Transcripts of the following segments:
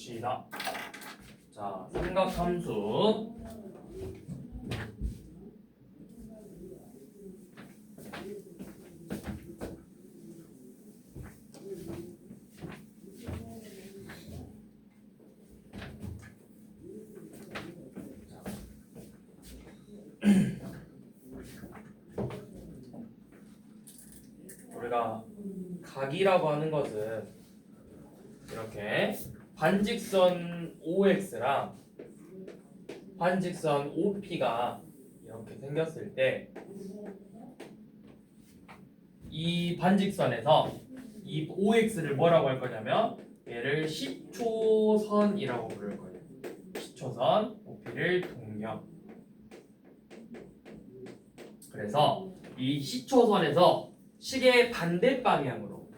봅시다. 자, 삼각함수 우리가 각이라고 하는 것은 이렇게 반직선 OX랑 반직선 OP가 이렇게 생겼을 때 이 반직선에서 이 OX를 뭐라고 할 거냐면 얘를 시초선이라고 부를 거예요. 시초선, OP를 동경. 그래서 이 시초선에서 시계 반대 방향으로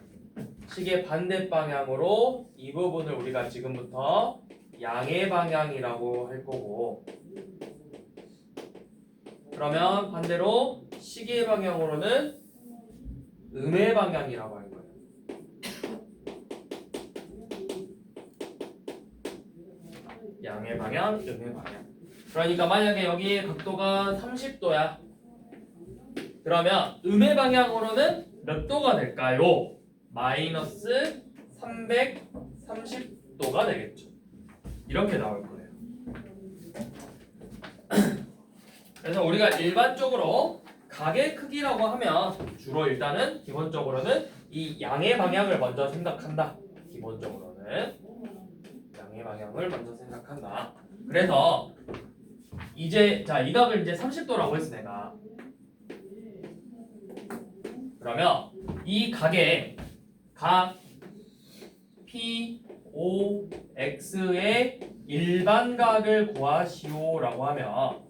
이 부분을 우리가 지금부터 양의 방향이라고 할 거고, 그러면 반대로 시계 방향으로는 음의 방향이라고 할 거예요. 양의 방향, 음의 방향. 그러니까 만약에 여기 각도가 30도야. 그러면 음의 방향으로는 몇 도가 될까요? 마이너스 330도가 되겠죠. 이렇게 나올 거예요. 그래서 우리가 일반적으로 각의 크기라고 하면 주로 일단은 기본적으로는 이 양의 방향을 먼저 생각한다. 기본적으로는 양의 방향을 먼저 생각한다. 그래서 이제 이 각을 이제 30도라고 했어 내가. 그러면 이 각의 각 POX의 일반각을 구하시오라고 하면,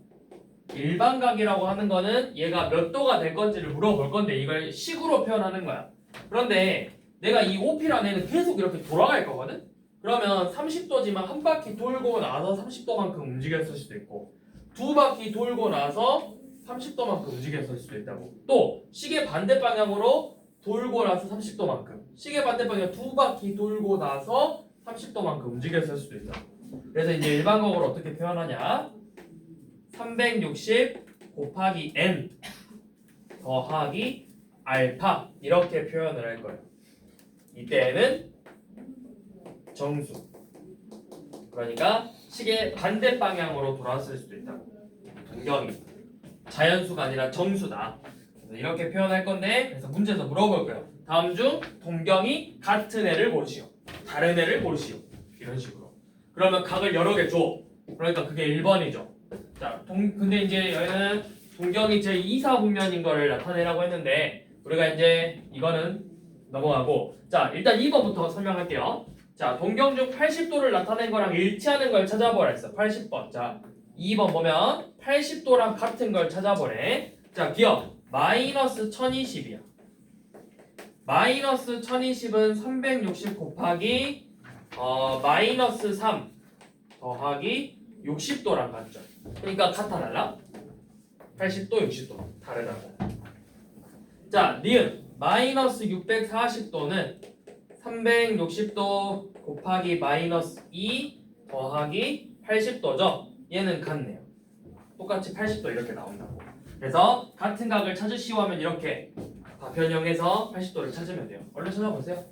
일반각이라고 하는 거는 얘가 몇 도가 될 건지를 물어볼 건데 이걸 식으로 표현하는 거야. 그런데 내가 이 OP라는 애는 계속 이렇게 돌아갈 거거든? 그러면 30도지만 한 바퀴 돌고 나서 30도만큼 움직였을 수도 있고, 두 바퀴 돌고 나서 30도만큼 움직였을 수도 있다고. 또 시계 반대 방향으로 돌고 나서 30도만큼, 시계 반대 방향 두 바퀴 돌고 나서 30도만큼 움직였을 수도 있다고. 그래서 이제 일반각으로 어떻게 표현하냐? 360 곱하기 n 더하기 알파 이렇게 표현을 할 거예요. 이때는 정수. 그러니까 시계 반대 방향으로 돌았을 수도 있다고. 동경이 자연수가 아니라 정수다. 그래서 이렇게 표현할 건데, 그래서 문제에서 물어볼 거예요. 다음 중 동경이 같은 애를 고르시오, 다른 애를 고르시오. 이런 식으로. 그러면 각을 여러 개 줘. 그러니까 그게 1번이죠. 자, 근데 이제 여기는 동경이 제 2사분면인 거를 나타내라고 했는데 우리가 이제 이거는 넘어가고, 자 일단 2번부터 설명할게요. 자, 동경 중 80도를 나타낸 거랑 일치하는 걸 찾아보라 했어. 80번. 자, 2번 보면 80도랑 같은 걸 찾아보래. 자, 기억 마이너스 1020이야. 마이너스 1020은 360 곱하기 마이너스 3 더하기 60도랑 같죠. 그러니까 같아 달라? 80도, 60도 다르다고. 자, 니은 마이너스 640도는 360도 곱하기 마이너스 2 더하기 80도죠. 얘는 같네요. 똑같이 80도 이렇게 나온다고. 그래서 같은 각을 찾으시오 하면 이렇게 다 변형해서 80도를 찾으면 돼요. 얼른 찾아보세요.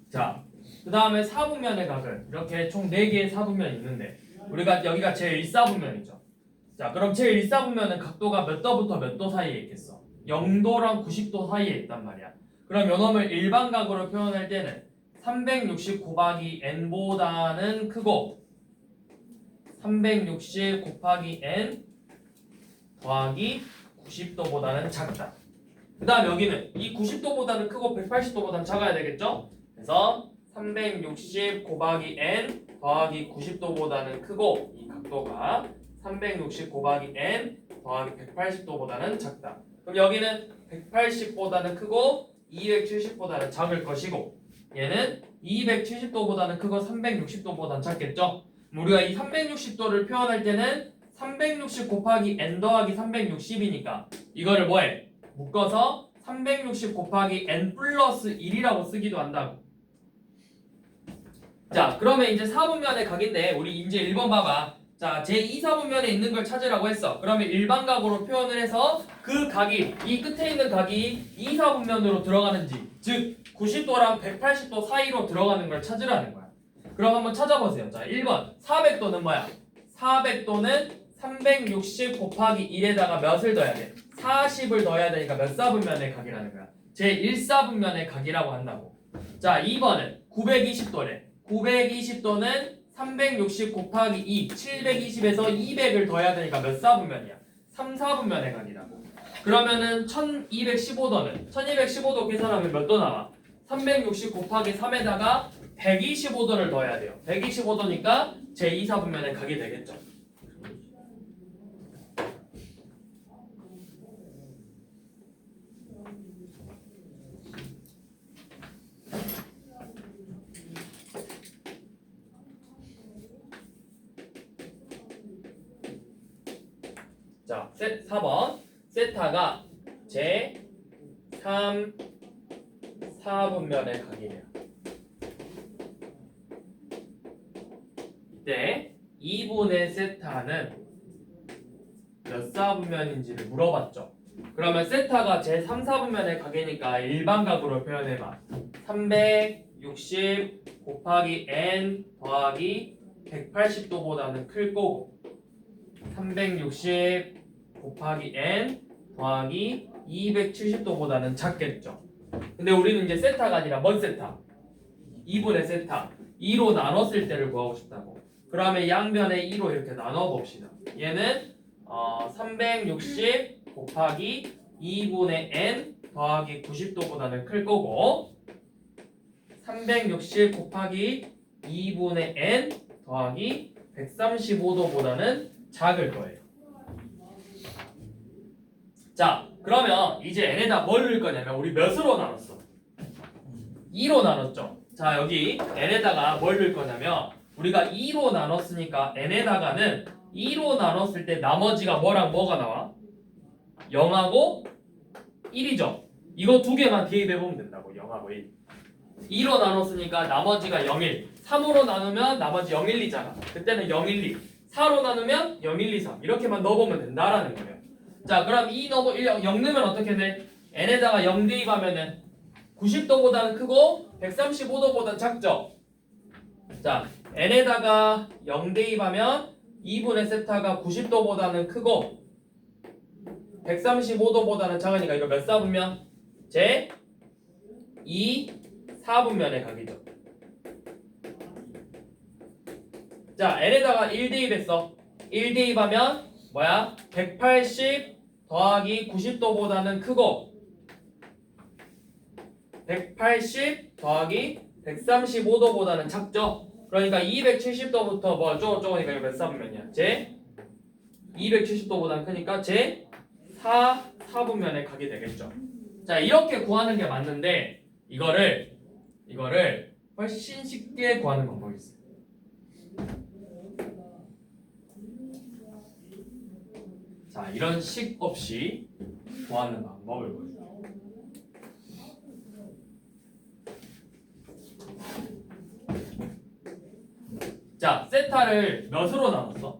자, 그 다음에 사분면의 각은 이렇게 총 4개의 사분면이 있는데 우리가 여기가 제일 1사분면이죠. 자, 그럼 제일 1사분면은 각도가 몇 도부터 몇 도 사이에 있겠어? 0도랑 90도 사이에 있단 말이야. 그럼 요 놈을 일반각으로 표현할 때는 360 곱하기 n보다는 크고 360 곱하기 n 더하기 90도보다는 작다. 그 다음 여기는 이 90도보다는 크고 180도보다는 작아야 되겠죠? 그래서 360 곱하기 n 더하기 90도보다는 크고 이 각도가 360 곱하기 n 더하기 180도보다는 작다. 그럼 여기는 180보다는 크고 270보다는 작을 것이고 얘는 270도보다는 크고 360도보다는 작겠죠? 우리가 이 360도를 표현할 때는 360 곱하기 n 더하기 360이니까 이거를 뭐해? 묶어서 360 곱하기 n 플러스 1이라고 쓰기도 한다고. 자, 그러면 이제 4분면의 각인데 우리 이제 1번 봐봐. 자, 제2사분면에 있는 걸 찾으라고 했어. 그러면 일반각으로 표현을 해서 그 각이 이 끝에 있는 각이 2사분면으로 들어가는지 즉 90도랑 180도 사이로 들어가는 걸 찾으라는 거야. 그럼 한번 찾아보세요. 자, 1번 400도는 뭐야? 400도는 360 곱하기 1에다가 몇을 더해야 돼? 40을 더해야 되니까 몇 사분면의 각이라는 거야? 제1사분면의 각이라고 한다고. 자, 2번은 920도래. 920도는 360 곱하기 2, 720에서 200을 더해야 되니까 몇 사분면이야? 3, 4분면의 각이라고. 그러면은 1215도는 1215도 계산하면 몇 도 나와? 360 곱하기 3에다가 125도를 더해야 돼요. 125도니까 제2사분면의 각이 되겠죠. 자, 4번 세타가 제3, 4분면의 각이래요. 이때 2분의 세타는 몇 사분면인지를 물어봤죠. 그러면 세타가 제3, 4분면의 각이니까 일반각으로 표현해봐. 360 곱하기 n 더하기 180도보다는 클 거고 360 곱하기 n 더하기 270도보다는 작겠죠. 근데 우리는 이제 세타가 아니라 뭔 세타? 2분의 세타 2로 나눴을 때를 구하고 싶다고. 그러면 양변에 2로 이렇게 나눠 봅시다. 얘는 360 곱하기 2분의 n 더하기 90도보다는 클 거고 360 곱하기 2분의 n 더하기 135도보다는 작을 거예요. 자, 그러면 이제 n에다 뭘 넣을 거냐면 우리 몇으로 나눴어? 2로 나눴죠. 자, 여기 n에다가 뭘 넣을 거냐면 우리가 2로 나눴으니까 n에다가는 2로 나눴을 때 나머지가 뭐랑 뭐가 나와? 0하고 1이죠. 이거 두 개만 대입해보면 된다고. 0하고 1. 2로 나눴으니까 나머지가 0, 1. 3으로 나누면 나머지 0, 1, 2잖아. 그때는 0, 1, 2. 4로 나누면 0, 1, 2, 3. 이렇게만 넣어보면 된다라는 거예요. 자, 그럼 2 넣고 1, 0 넣으면 어떻게 돼? n에다가 0 대입하면은 90도보다는 크고 135도보다 작죠? 자, n에다가 0 대입하면 2분의 세타가 90도보다는 크고 135도보다는 작으니까 이거 몇 사분면? 제 2, 4분면의 각이죠. 자, n에다가 1 대입했어. 1 대입하면 뭐야? 180 더하기 90도보다는 크고 180 더하기 135도보다는 작죠? 그러니까 270도부터 뭐 어쩌고저쩌고니까 이거 몇 사분면이야? 제 270도보다는 크니까 제 4분면의 각이 되겠죠. 자, 이렇게 구하는 게 맞는데 이거를 훨씬 쉽게 구하는 방법이 있어요. 자, 이런 식 없이 구하는 방법을 보여줘요. 자, 세타를 몇으로 나눴어?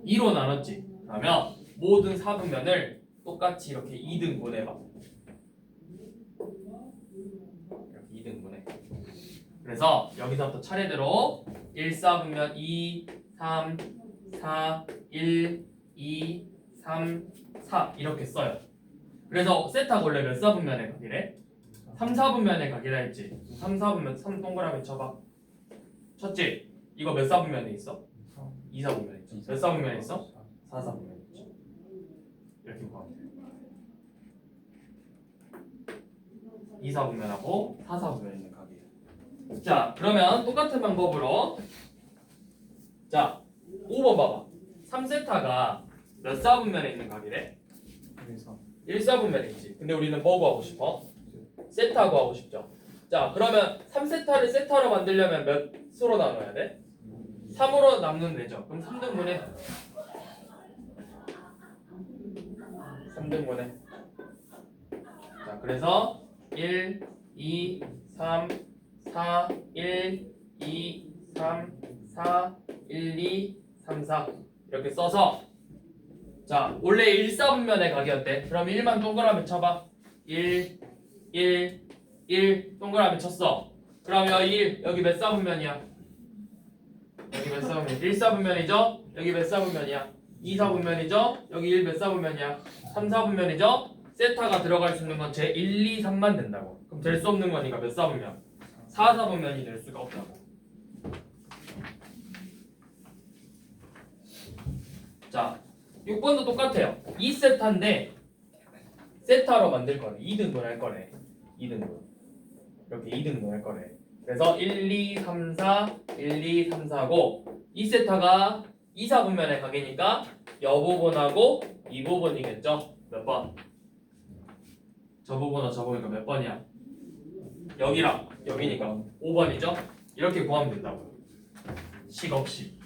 2로 나눴지. 그러면 모든 4분면을 똑같이 이렇게 2등분해봐. 이렇게 2등분해. 그래서 여기서부터 차례대로 1, 4분면 2, 3, 4, 1, 2, 3, 4 이렇게 써요. 그래서 세타가 원래 몇 사분면의 각이래? 3, 4분면에 가기라 했지. 3, 4분면 3 동그라미 쳐봐. 쳤지? 이거 몇 4분면에 있어? 2, 4분면에 있죠. 몇 4분면에 있어? 4, 4분면에 있죠. 이렇게 구하면 돼. 2, 4분면하고 4, 4분면에 있는 각이에요. 자, 그러면 똑같은 방법으로 자, 5번 봐봐. 3세타가 몇 4분면에 있는 각이래? 1, 4분면에 있지. 근데 우리는 뭐 구하고 싶어? 세타 구하고 싶죠. 자, 그러면 3세타를 세타로 만들려면 몇 수로 나눠야 돼? 3으로 나누면 되죠. 그럼 3등분해. 3등분해. 자, 그래서 1, 2, 3, 4, 1, 2, 3, 4, 1, 2, 3, 4 이렇게 써서 자, 원래 1, 4분면의 각이었대. 그럼 1만 동그라미 쳐봐. 1, 1, 1 동그라미 쳤어. 그럼 여기 1, 여기 몇 4분면이야? 여기 몇 4분면? 1, 4분면이죠? 여기 몇 4분면이야? 2, 4분면이죠? 여기 1 몇 4분면이야? 3, 4분면이죠? 세타가 들어갈 수 있는 건 제 1, 2, 3만 된다고. 그럼 될 수 없는 거니까 몇 4분면? 4, 4분면이 될 수가 없다고. 자, 6번도 똑같아요. 2세타인데 세타로 만들 거래. 2등분 할 거래. 2등분. 이렇게 2등분 할 거래. 그래서 1, 2, 3, 4, 1, 2, 3, 4고 2세타가 2, 4분면의 각이니까 여 부분하고 이 부분이겠죠? 몇 번? 저 부분과 저 부분이니까 몇 번이야? 여기랑 여기니까 5번이죠? 이렇게 구하면 된다고요. 식 없이.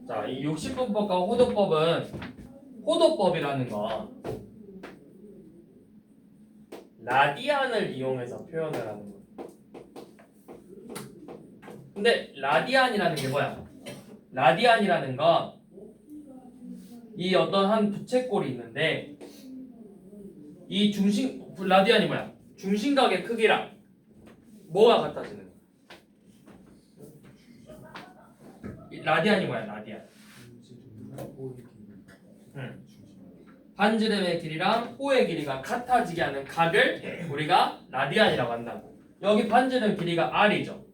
자, 이 60분법과 호도법은 호도법이라는 건 라디안을 이용해서 표현을 하는 거예요. 근데 라디안이라는 게 뭐야? 라디안이라는 건 이 어떤 한 부채꼴이 있는데 이 라디안이 뭐야? 중심각의 크기랑 뭐가 같아지는 거야? 라디안이 뭐야? 라디안. 반지름의 길이랑 호의 길이가 같아지게 하는 각을 우리가 라디안이라고 한다고. 여기 반지름 길이가 r이죠.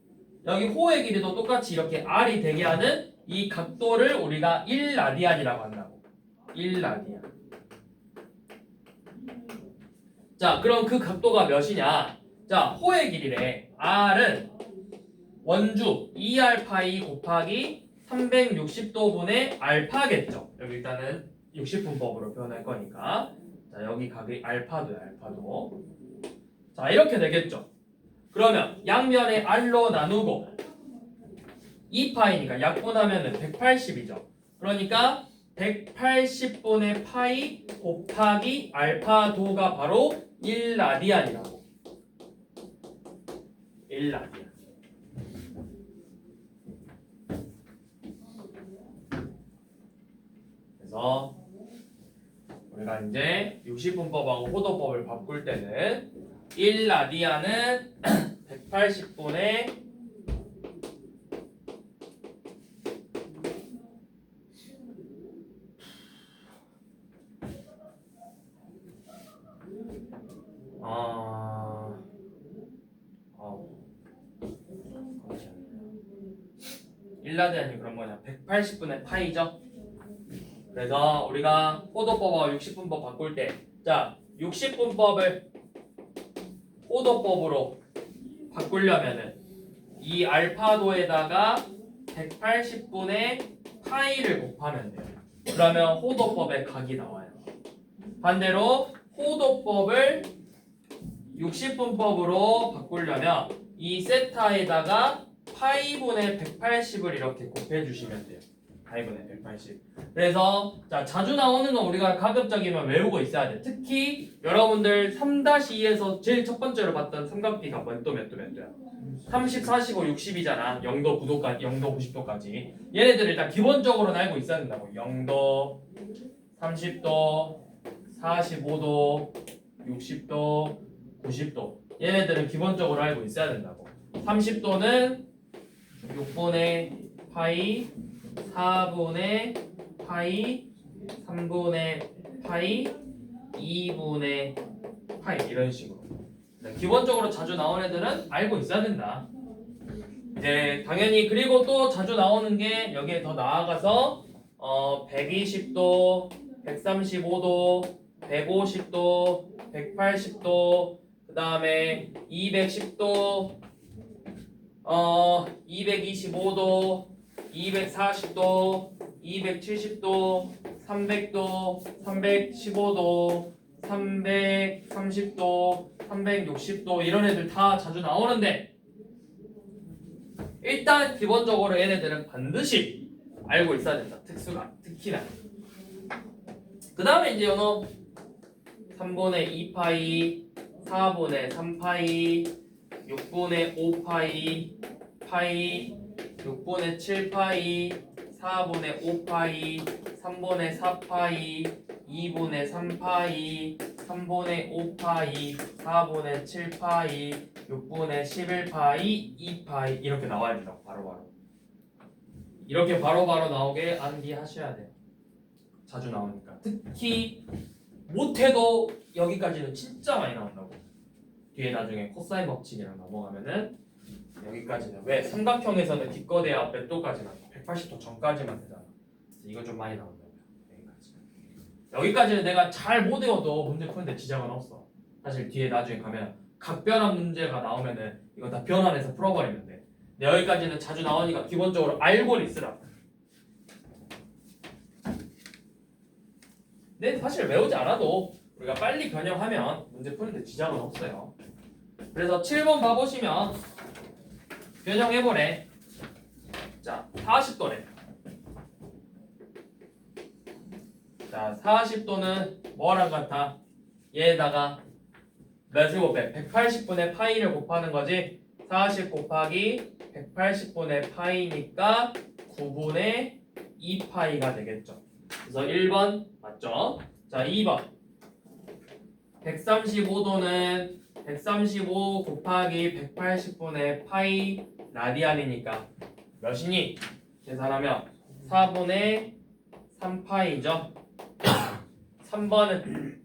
여기 호의 길이도 똑같이 이렇게 r이 되게 하는 이 각도를 우리가 1라디안이라고 한다고. 1라디안. 자, 그럼 그 각도가 몇이냐? 자, 호의 길이래. r은 원주 2알파이 곱하기 360도분의 알파겠죠. 여기 일단은 60분법으로 표현할 거니까. 자, 여기 각이 알파도야, 알파도. 자, 이렇게 되겠죠. 그러면 양면에 r로 나누고 2파이니까 약분하면은 180이죠. 그러니까 180분의 파이 곱하기 알파도가 바로 1라디안이라고. 1라디안. 그래서 우리가 이제 60분법하고 호도법을 바꿀 때는 1라디안은 180분의 일라디안이 그런 거냐? 180분의 파이죠. 그래서 우리가 호도법하고 60분법 바꿀 때, 자, 60분법을 호도법으로 바꾸려면은 이 알파도에다가 180분의 파이를 곱하면 돼요. 그러면 호도법의 각이 나와요. 반대로 호도법을 60분법으로 바꾸려면 이 세타에다가 파이분의 180을 이렇게 곱해주시면 돼요. 파이분의 180. 그래서 자 자주 나오는 건 우리가 가급적이면 외우고 있어야 돼. 특히 여러분들 3-2에서 제일 첫 번째로 봤던 삼각비가 몇 도야? 30, 45, 60이잖아. 0도 9도까지, 0도 90도까지. 얘네들 일단 기본적으로는 알고 있어야 된다고. 0도, 30도, 45도, 60도, 90도. 얘네들은 기본적으로 알고 있어야 된다고. 30도는 6분의 파이, 4분의 파이, 3분의 파이, 2분의 파이 이런 식으로. 기본적으로 자주 나오는 애들은 알고 있어야 된다. 이제 당연히 그리고 또 자주 나오는 게 여기에 더 나아가서 120도, 135도, 150도, 180도, 그 다음에 210도, 225도, 240도, 270도, 300도, 315도, 330도, 360도 이런 애들 다 자주 나오는데 일단 기본적으로 얘네들은 반드시 알고 있어야 된다. 특수가 특히나. 그 다음에 이제 요놈 3분의 2파이, 4분의 3파이, 6분의 5파이, 파이, 6분의 7파이, 4분의 5파이, 3분의 4파이, 2분의 3파이, 3분의 5파이, 4분의 7파이, 6분의 11파이, 2파이 이렇게 나와야 된다고 바로바로. 이렇게 바로바로 나오게 암기하셔야 돼요. 자주 나오니까. 특히 못해도 여기까지는 진짜 많이 나온다고. 뒤에 나중에 코사인 법칙이랑 넘어가면은 여기까지는 왜 삼각형에서는 기껏해야 몇 도까지만 180도 전까지만 되잖아. 이거 좀 많이 나온다고요. 여기까지는 내가 잘 못 외워도 문제 푸는데 지장은 없어. 사실 뒤에 나중에 가면 각변환 문제가 나오면은 이거 다 변환해서 풀어버리면 돼. 근데 여기까지는 자주 나오니까 기본적으로 알고는 있으라. 근데 사실 외우지 않아도 우리가 빨리 변형하면 문제 푸는데 지장은 없어요. 그래서 7번 봐보시면 변형해보래. 자, 40도래. 자, 40도는 뭐랑 같아? 얘에다가 몇을 곱해? 180분의 파이를 곱하는 거지. 40 곱하기 180분의 파이니까 9분의 2파이가 되겠죠. 그래서 1번 맞죠? 자, 2번 135도는 135 곱하기 180분의 파이 라디안이니까 몇이니? 계산하면 4분의 3파이죠. 3번은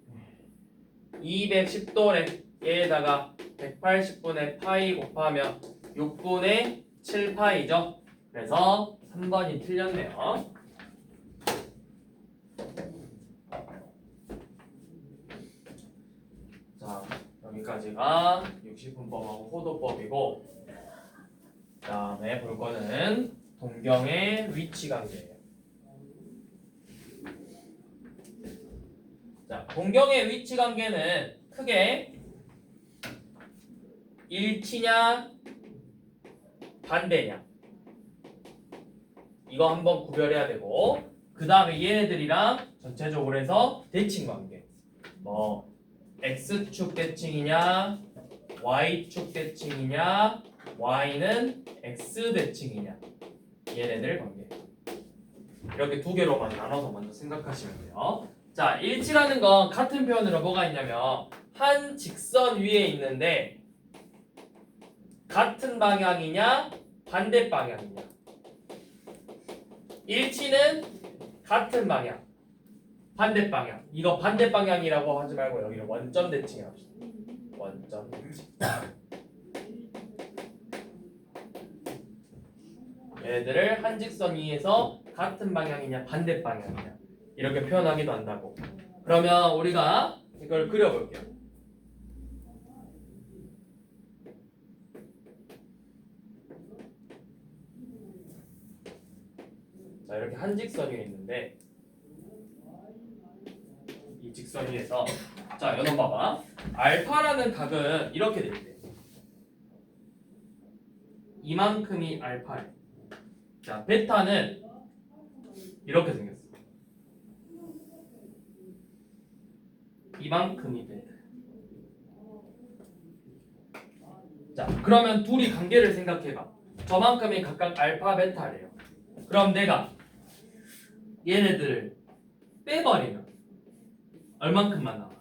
210도래. 얘에다가 180분의 파이 곱하면 6분의 7파이죠. 그래서 3번이 틀렸네요. 자, 여기까지가 60분법하고 호도법이고 그 다음에 볼 거는 동경의 위치 관계예요. 자, 동경의 위치 관계는 크게 일치냐 반대냐 이거 한번 구별해야 되고 그 다음에 얘네들이랑 전체적으로 해서 대칭 관계 뭐 X축 대칭이냐 Y축 대칭이냐 Y는 X 대칭이냐 얘네들 관계 이렇게 두 개로만 나눠서 먼저 생각하시면 돼요. 자, 일치라는 건 같은 표현으로 뭐가 있냐면 한 직선 위에 있는데 같은 방향이냐 반대 방향이냐. 일치는 같은 방향 반대 방향. 이거 반대 방향이라고 하지 말고 여기를 원점 대칭 합시다. 원점 대칭. 얘들을 한 직선 위에서 같은 방향이냐 반대 방향이냐 이렇게 표현하기도 한다고. 그러면 우리가 이걸 그려볼게요. 자, 이렇게 한 직선 위에 있는데 이 직선 위에서 자, 연원 봐봐. 알파라는 각은 이렇게 돼 있대. 이만큼이 알파래. 자, 베타는 이렇게 생겼어. 이만큼이 베타. 자, 그러면 둘이 관계를 생각해봐. 저만큼이 각각 알파, 베타래요. 그럼 내가 얘네들을 빼버리면 얼만큼만 남아?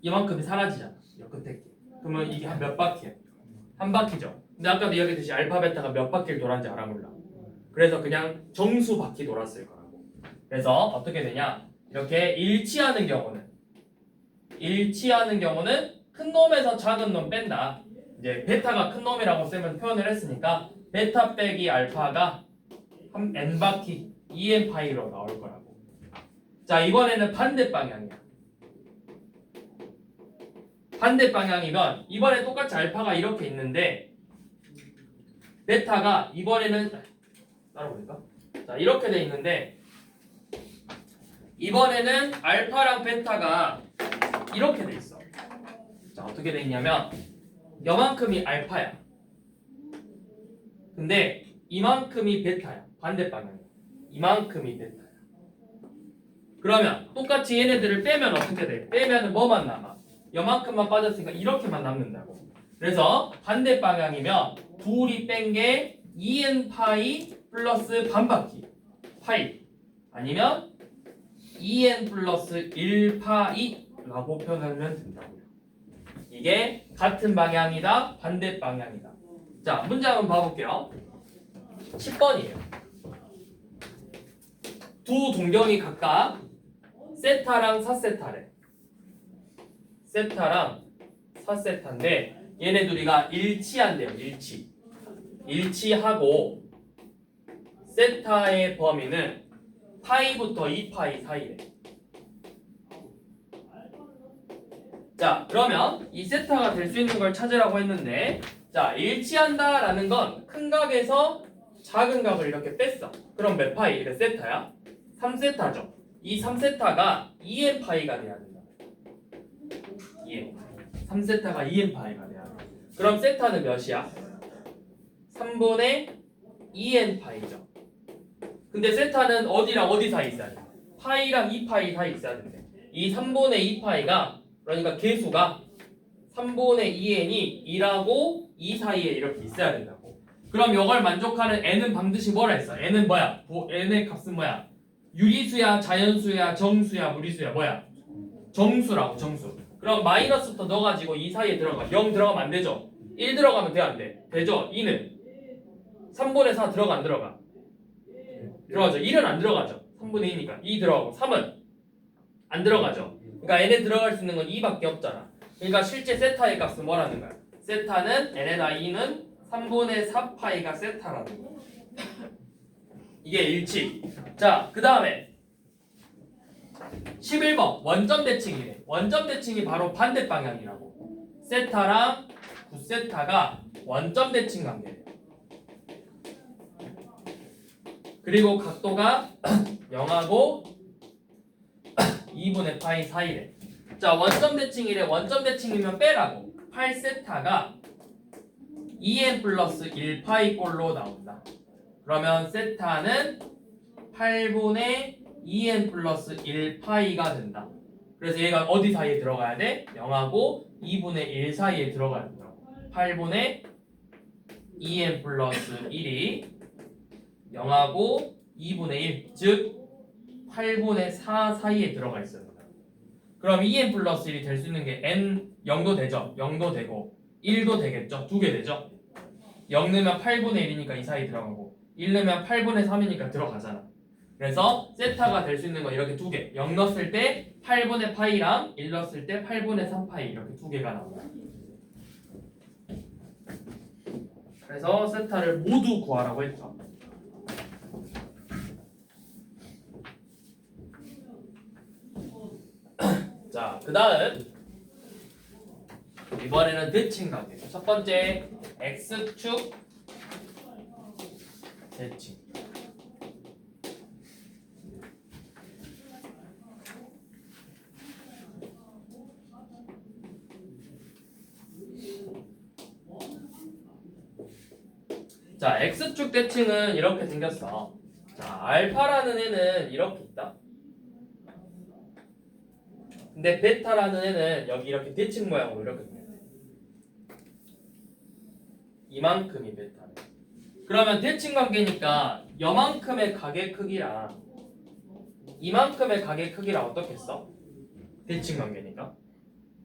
이만큼이 사라지잖아. 요 끝에. 그러면 이게 한 몇 바퀴야? 한 바퀴죠. 근데 아까도 이야기했듯이 알파, 베타가 몇 바퀴를 돌았는지 알아 몰라. 그래서 그냥 정수 바퀴 돌았을 거라고. 그래서 어떻게 되냐? 이렇게 일치하는 경우는 큰 놈에서 작은 놈 뺀다. 이제 베타가 큰 놈이라고 쓰면 표현을 했으니까 베타 빼기 알파가 한 n 바퀴 2n 파이로 나올 거라고. 자, 이번에는 반대 방향이야. 반대 방향이면 이번에 똑같이 알파가 이렇게 있는데 베타가 이번에는 따라보니까 자, 이렇게 돼 있는데 이번에는 알파랑 베타가 이렇게 돼 있어. 자, 어떻게 돼 있냐면 요만큼이 알파야. 근데 이만큼이 베타야. 반대 방향이야. 이만큼이 베타야. 그러면 똑같이 얘네들을 빼면 어떻게 돼? 빼면은 뭐만 남아? 요만큼만 빠졌으니까 이렇게만 남는다고. 그래서 반대 방향이면 둘이 뺀 게 2n 파이 플러스 반바퀴 파이 아니면 2n 플러스 1파이라고 표현하면 된다고요. 이게 같은 방향이다, 반대 방향이다. 자, 문제 한번 봐볼게요. 10번이에요. 두 동경이 각각 세타랑 4세타래. 세타랑 4세타인데 얘네 둘이가 일치한대요. 일치하고 세타의 범위는 파이부터 2파이 사이래. 자, 그러면 이 세타가 될 수 있는 걸 찾으라고 했는데 자, 일치한다라는 건 큰 각에서 작은 각을 이렇게 뺐어. 그럼 몇 파이? 이게 세타야? 3세타죠. 이 3세타가 2n 파이가 돼야 된다. 2n. 3세타가 2n 파이가 돼야 돼. 그럼 세타는 몇이야? 3분의 2n 파이죠. 근데 세타는 어디랑 어디 사이 있어야 돼? 파이랑 2파이 사이 있어야 된대. 이 3분의 2파이가 그러니까 개수가 3분의 2n이 2하고 2 사이에 이렇게 있어야 된다고. 그럼 이걸 만족하는 n은 반드시 뭐라 했어? n은 뭐야? n의 값은 뭐야? 유리수야, 자연수야, 정수야, 무리수야, 뭐야? 정수라고, 정수. 그럼 마이너스부터 넣어가지고 2 사이에 들어가. 0 들어가면 안 되죠? 1 들어가면 돼, 안 돼? 되죠? 2는 3분의 4 들어가, 안 들어가? 들어가죠. 1은 안 들어가죠. 3분의 2니까 2 들어가고 3은 안 들어가죠. 그러니까 n에 들어갈 수 있는 건 2밖에 없잖아. 그러니까 실제 세타의 값은 뭐라는 거야? 세타는 n에다 2는 3분의 4파이가 세타라는 거야. 이게 일치. 자, 그 다음에 11번 원점 대칭이래. 원점 대칭이 바로 반대 방향이라고. 세타랑 9세타가 원점 대칭 관계래요. 그리고 각도가 0하고 2분의 파이 사이래. 자, 원점 대칭이래. 원점 대칭이면 빼라고. 8세타가 2n 플러스 1파이 꼴로 나온다. 그러면 세타는 8분의 2n 플러스 1파이가 된다. 그래서 얘가 어디 사이에 들어가야 돼? 0하고 2분의 1 사이에 들어가야 된다. 8분의 2n 플러스 1이 0하고 2분의 1, 즉 8분의 4 사이에 들어가 있어요. 그럼 2n 플러스 1이 될 수 있는 게 n 0도 되죠? 0도 되고 1도 되겠죠? 두 개 되죠? 0 넣으면 8분의 1이니까 이 사이 들어가고 1 넣으면 8분의 3이니까 들어가잖아. 그래서 세타가 될 수 있는 건 이렇게 두 개. 0 넣었을 때 8분의 파이랑 1 넣었을 때 8분의 3파이 이렇게 두 개가 나옵니다. 그래서 세타를 모두 구하라고 했죠. 자, 그 다음 이번에는 대칭 관계. 첫 번째 x축 대칭. 자, x축 대칭은 이렇게 생겼어. 자, 알파라는 애는 이렇게 있다. 근데 베타라는 애는 여기 이렇게 대칭 모양으로 이렇게 있네. 이만큼이 베타네. 그러면 대칭 관계니까 여만큼의 가게 크기랑 이만큼의 가게 크기랑 어떻게 써? 대칭 관계니까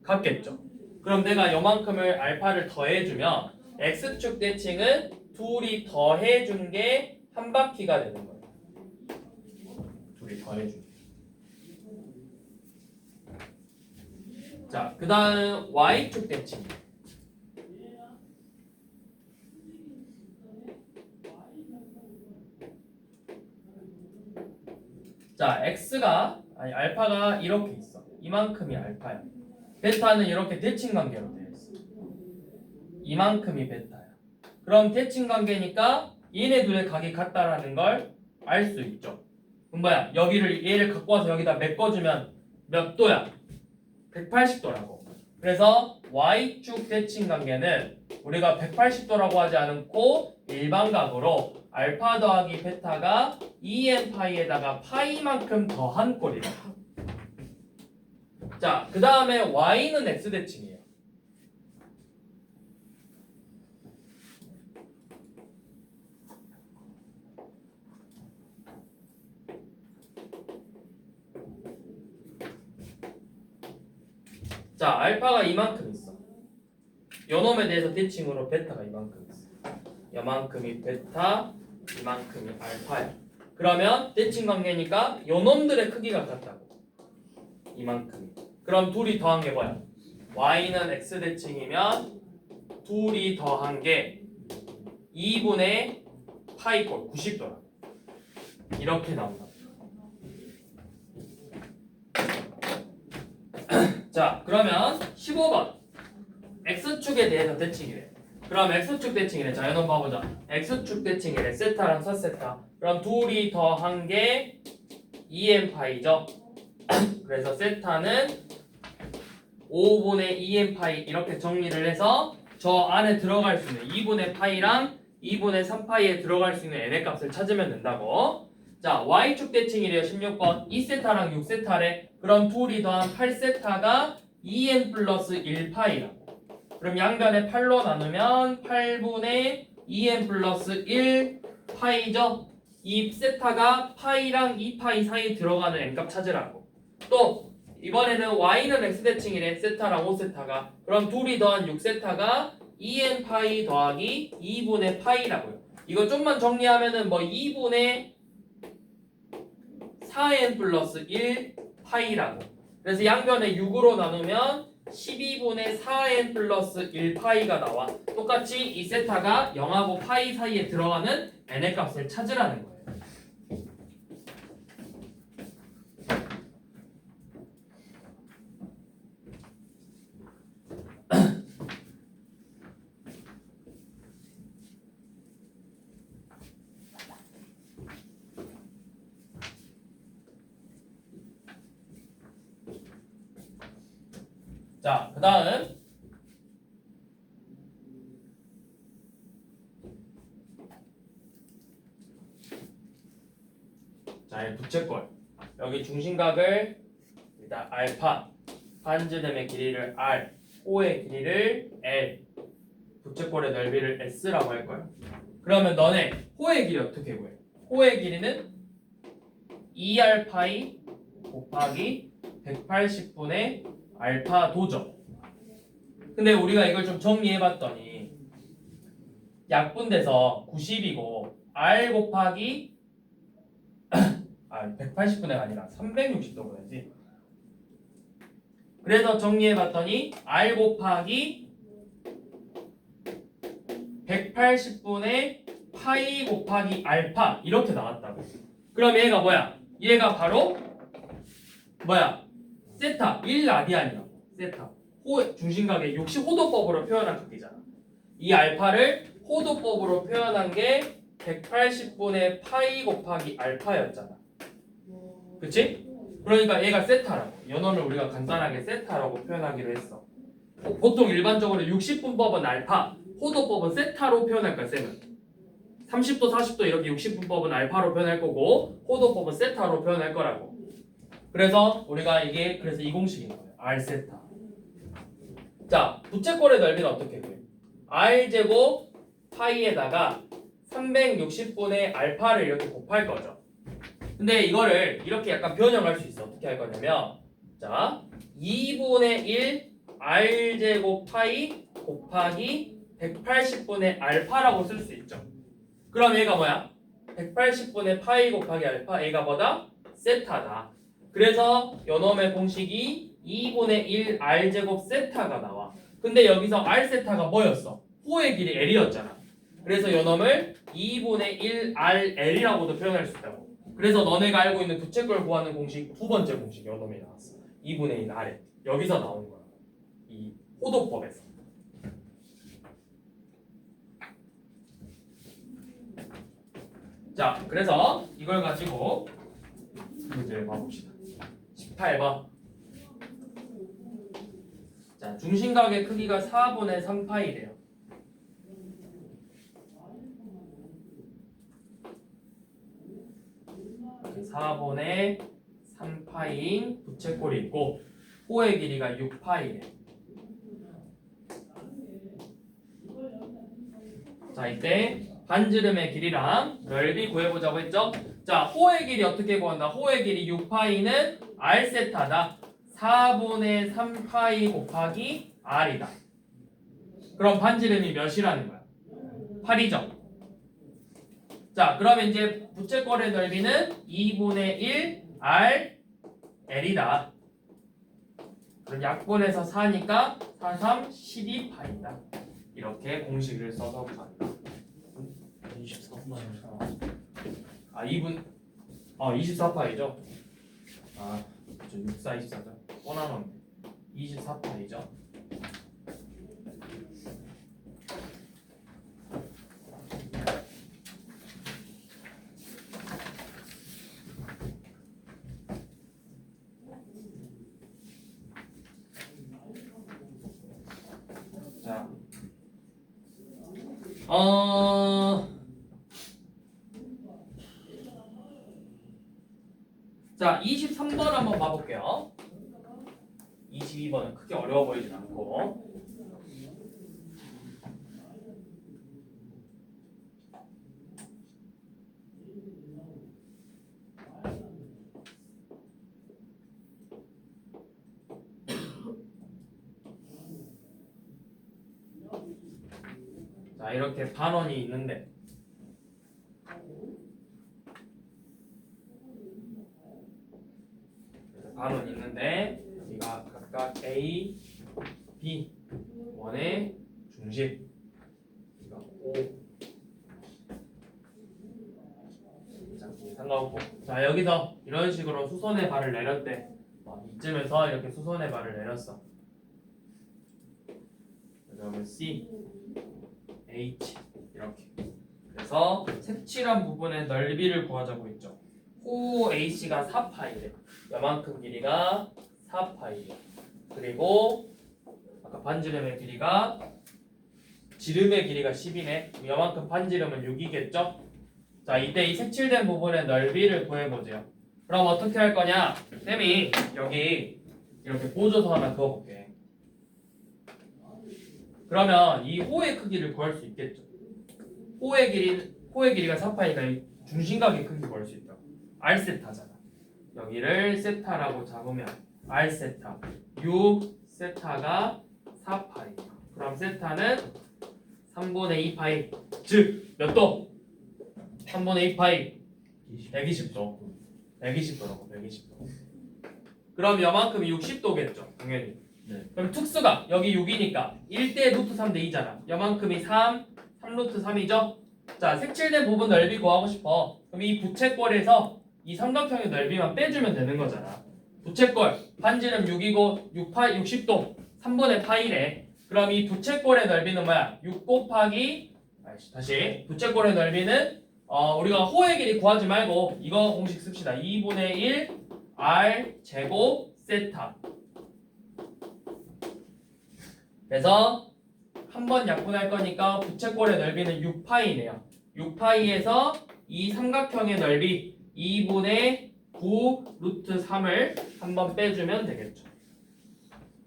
같겠죠. 그럼 내가 요만큼을 알파를 더해주면 x축 대칭은 둘이 더해준 게 한 바퀴가 되는 거예요. 둘이 더해준 게. 자, 그 다음 y축 대칭. 자, 알파가 이렇게 있어. 이만큼이 알파야. 베타는 이렇게 대칭 관계로 되어 있어. 이만큼이 베타야. 그럼 대칭 관계니까 얘네 둘의 각이 같다라는 걸 알 수 있죠. 그럼 뭐야? 얘를 갖고 와서 여기다 메꿔주면 몇 도야? 180도라고. 그래서 y축 대칭 관계는 우리가 180도라고 하지 않고 일반각으로 알파 더하기 베타가 2n 파이에다가 파이만큼 더한 꼴이다. 자, 그 다음에 y는 x 대칭이에요. 자, 알파가 이만큼 있어. 요놈에 대해서 대칭으로 베타가 이만큼 있어. 요만큼이 베타, 이만큼이 알파야. 그러면 대칭 관계니까 요놈들의 크기가 같다고. 이만큼이. 그럼 둘이 더한 게 뭐야? y는 x 대칭이면 둘이 더한 게 2분의 파이꼴 90도라. 이렇게 나온다. 자, 그러면 15번 x축에 대해서 대칭이래. 그럼 x축 대칭이래. 자, 연원 봐보자. x축 대칭이래. 세타랑 서세타. 그럼 둘이 더한 게 2n 파이죠. 그래서 세타는 5분의 2n 파이 이렇게 정리를 해서 저 안에 들어갈 수 있는 2분의 파이랑 2분의 3파이에 들어갈 수 있는 n의 값을 찾으면 된다고. 자, y축 대칭이래요. 16번 2세타랑 6세타래. 그럼 둘이 더한 8세타가 2n 플러스 1파이라고. 그럼 양변에 8로 나누면 8분의 2n 플러스 1파이죠. 이 세타가 파이랑 2파이 사이에 들어가는 n값 찾으라고. 또 이번에는 y는 x대칭이래. 세타랑 5세타가. 그럼 둘이 더한 6세타가 2n 파이 더하기 2분의 파이라고요. 이거 좀만 정리하면은 뭐 2분의 4n 플러스 1 파이라고. 그래서 양변에 6으로 나누면 12분의 4n 플러스 1 파이가 나와. 똑같이 이 세타가 0하고 파이 사이에 들어가는 n의 값을 찾으라는 거예요. 자, 그 다음 자, 이 부채꼴 여기 중심각을 일단 알파 한즈됨의 길이를 r, O의 길이를 l, 부채꼴의 넓이를 s라고 할 거야. 그러면 너네 호의 길이 어떻게 구해? 호의 길이는 2알파이 곱하기 180분의 알파 도죠. 근데 우리가 이걸 좀 정리해봤더니 약분돼서 90이고 r 곱하기 180분의가 아니라 360도분이지. 그래서 정리해봤더니 r 곱하기 180분의 파이 곱하기 알파 이렇게 나왔다고. 그럼 얘가 뭐야? 얘가 바로 뭐야? 세타 1라디안이라고. 세타 중심각의 60호도법으로 표현한 크기잖아. 이 알파를 호도법으로 표현한 게 180분의 파이 곱하기 알파였잖아. 그치? 그러니까 얘가 세타라고. 연원을 우리가 간단하게 세타라고 표현하기로 했어. 보통 일반적으로 60분법은 알파, 호도법은 세타로 표현할 거야. 쌤은 30도 40도 이렇게 60분법은 알파로 표현할 거고 호도법은 세타로 표현할 거라고. 그래서 우리가 이게 그래서 이 공식인 거예요. R 세타. 자, 부채꼴의 넓이는 어떻게 구해? R 제곱 파이에다가 360분의 알파를 이렇게 곱할 거죠. 근데 이거를 이렇게 약간 변형할 수 있어. 어떻게 할 거냐면 자, 2분의 1 R 제곱 파이 곱하기 180분의 알파라고 쓸 수 있죠. 그럼 얘가 뭐야? 180분의 파이 곱하기 알파 얘가 뭐다? 세타다. 그래서 요놈의 공식이 2분의 1 R 제곱 세타가 나와. 근데 여기서 R 세타가 뭐였어? 호의 길이 L이었잖아. 그래서 요놈을 2분의 1 RL이라고도 표현할 수 있다고. 그래서 너네가 알고 있는 부채꼴 구하는 공식 두 번째 공식 요놈이 나왔어. 2분의 1 RL. 여기서 나온 거야. 이 호도법에서. 자, 그래서 이걸 가지고 문제를 봐봅시다. 18번. 자, 중심각의 크기가 4분의 3파이래요. 이렇게 4분의 3파이인 부채꼴이 있고 호의 길이가 6파이래. 자, 이때 반지름의 길이랑 넓이 구해보자고 했죠? 자, 호의 길이 어떻게 구한다? 호의 길이 6파이는 R세타다. 4분의 3파이 곱하기 R이다. 그럼 반지름이 몇이라는 거야? 8이죠? 자, 그러면 이제 부채꼴의 넓이는 2분의 1 R L이다. 그럼 약분해서 4니까 4, 3, 12파이다. 이렇게 공식을 써서 구한다. 24분. 아 2분 24파이죠? 아 64, 24죠? 뻔하네. 24파이죠? 자 자, 23번 한번 봐볼게요. 22번은 크게 어려워 보이진 않고. 자, 이렇게 반원이 있는데 반원이 있는데 여기가 각각 A, B 원의 중심 여기가 O 상관없고. 자, 여기서 이런 식으로 수선의 발을 내렸대. 이쯤에서 이렇게 수선의 발을 내렸어. 그다음에 C, H 이렇게. 그래서 색칠한 부분의 넓이를 구하자고 했죠. 호 AC가 4파이래. 요만큼 길이가 4파이래. 그리고 아까 반지름의 길이가 지름의 길이가 10이네. 요만큼 반지름은 6이겠죠? 자, 이때 이 색칠된 부분의 넓이를 구해보죠. 그럼 어떻게 할 거냐? 쌤이 여기 이렇게 보조서 하나 그어볼게. 그러면 이 호의 크기를 구할 수 있겠죠. 호의 길이가 4파이니까 중심각의 크기 구할 수 있다. R 세타잖아. 여기를 세타라고 잡으면 R 세타 6 세타가 4파이. 그럼 세타는 3분의 2파이. 즉 몇 도? 3분의 2파이 120도. 120도라고 120도. 그럼 요만큼이 60도겠죠. 당연히. 네. 그럼 특수가 여기 6이니까 1대 루트 3대 2잖아. 요만큼이 3 루트 3이죠. 자, 색칠된 부분 넓이 구하고 싶어. 그럼 이 부채꼴에서 이 삼각형의 넓이만 빼주면 되는 거잖아. 부채꼴 반지름 6이고 60도 3분의 파이래. 그럼 이 부채꼴의 넓이는 뭐야? 6 곱하기 다시 부채꼴의 넓이는 우리가 호의 길이 구하지 말고 이거 공식 씁시다. 2분의 1 R 제곱 세타. 그래서 한 번 약분할 거니까 부채꼴의 넓이는 6파이네요. 6파이에서 이 삼각형의 넓이 2분의 9 루트 3을 한번 빼주면 되겠죠.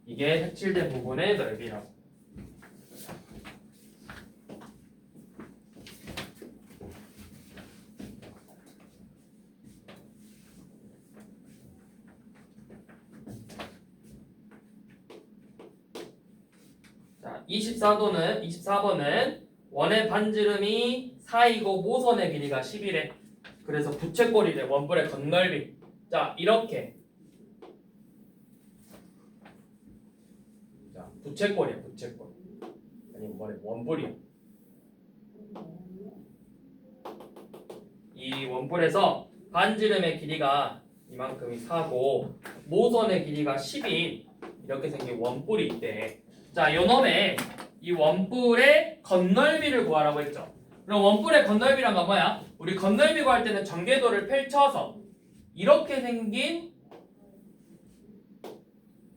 이게 색칠된 부분의 넓이라고. 자, 24번은 원의 반지름이 4이고 모선의 길이가 10이래. 그래서 부채꼴이래. 원뿔의 겉넓이. 자, 이렇게. 자, 부채꼴이야, 부채꼴. 아니, 뭐래, 원뿔이야. 이 원뿔에서 반지름의 길이가 이만큼이 4고 모선의 길이가 10인 이렇게 생긴 원뿔이 있대. 자, 요 놈의 이 원뿔의 겉넓이를 구하라고 했죠. 그럼 원뿔의 겉넓이란 건 뭐야? 우리 겉넓이 구할 때는 전개도를 펼쳐서 이렇게 생긴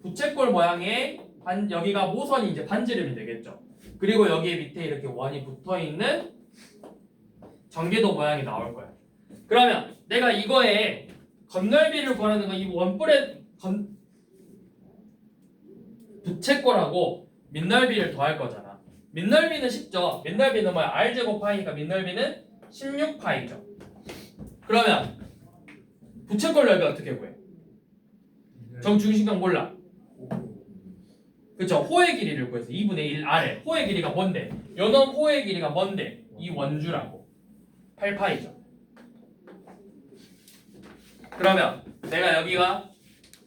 부채꼴 모양의 여기가 모선이 이제 반지름이 되겠죠. 그리고 여기에 밑에 이렇게 원이 붙어 있는 전개도 모양이 나올 거야. 그러면 내가 이거에 겉넓이를 구하는 건 이 원뿔의 부채꼴하고 밑넓이를 더할 거잖아. 밑넓이는 쉽죠. 밑넓이는 뭐야? r제곱 파이니까 밑넓이는 16파이죠. 그러면 부채꼴 넓이 어떻게 구해? 정중심각 몰라. 그쵸? 호의 길이를 구해서 2분의 1 아래. 호의 길이가 뭔데? 요놈 호의 길이가 뭔데? 이 원주라고. 8파이죠. 그러면 내가 여기가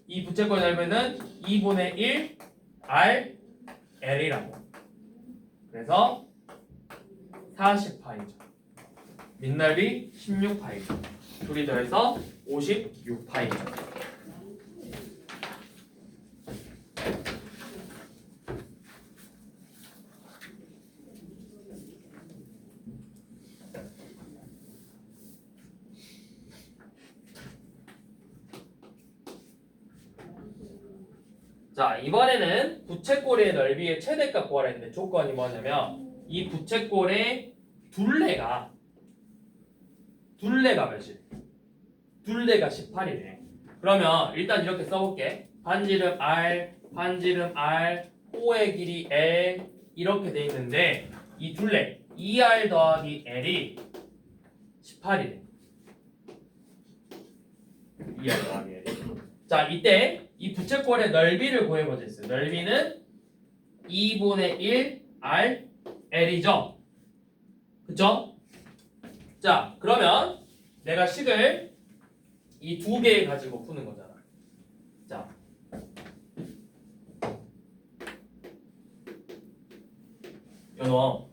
이 부채꼴 넓이는 2분의 1 r l이라고. 그래서 40파이죠. 밑넓이 16파이죠. 둘이 더해서 56파이죠. 자, 이번에는 부채꼴의 넓이의 최대값 구하라 했는데 조건이 뭐냐면 이 부채꼴의 둘레가 몇이래? 둘레가 18이래. 그러면 일단 이렇게 써볼게. 반지름 R, 호의 길이 L 이렇게 돼 있는데 이 둘레 2R 더하기 L이 18이래. 2R 더하기 L이. 자, 이때 이 부채꼴의 넓이를 구해보자 했어요. 넓이는 2분의 1 R L이죠. 그쵸? 자, 그러면 내가 식을 이 두 개 가지고 푸는 거잖아. 자, 요놈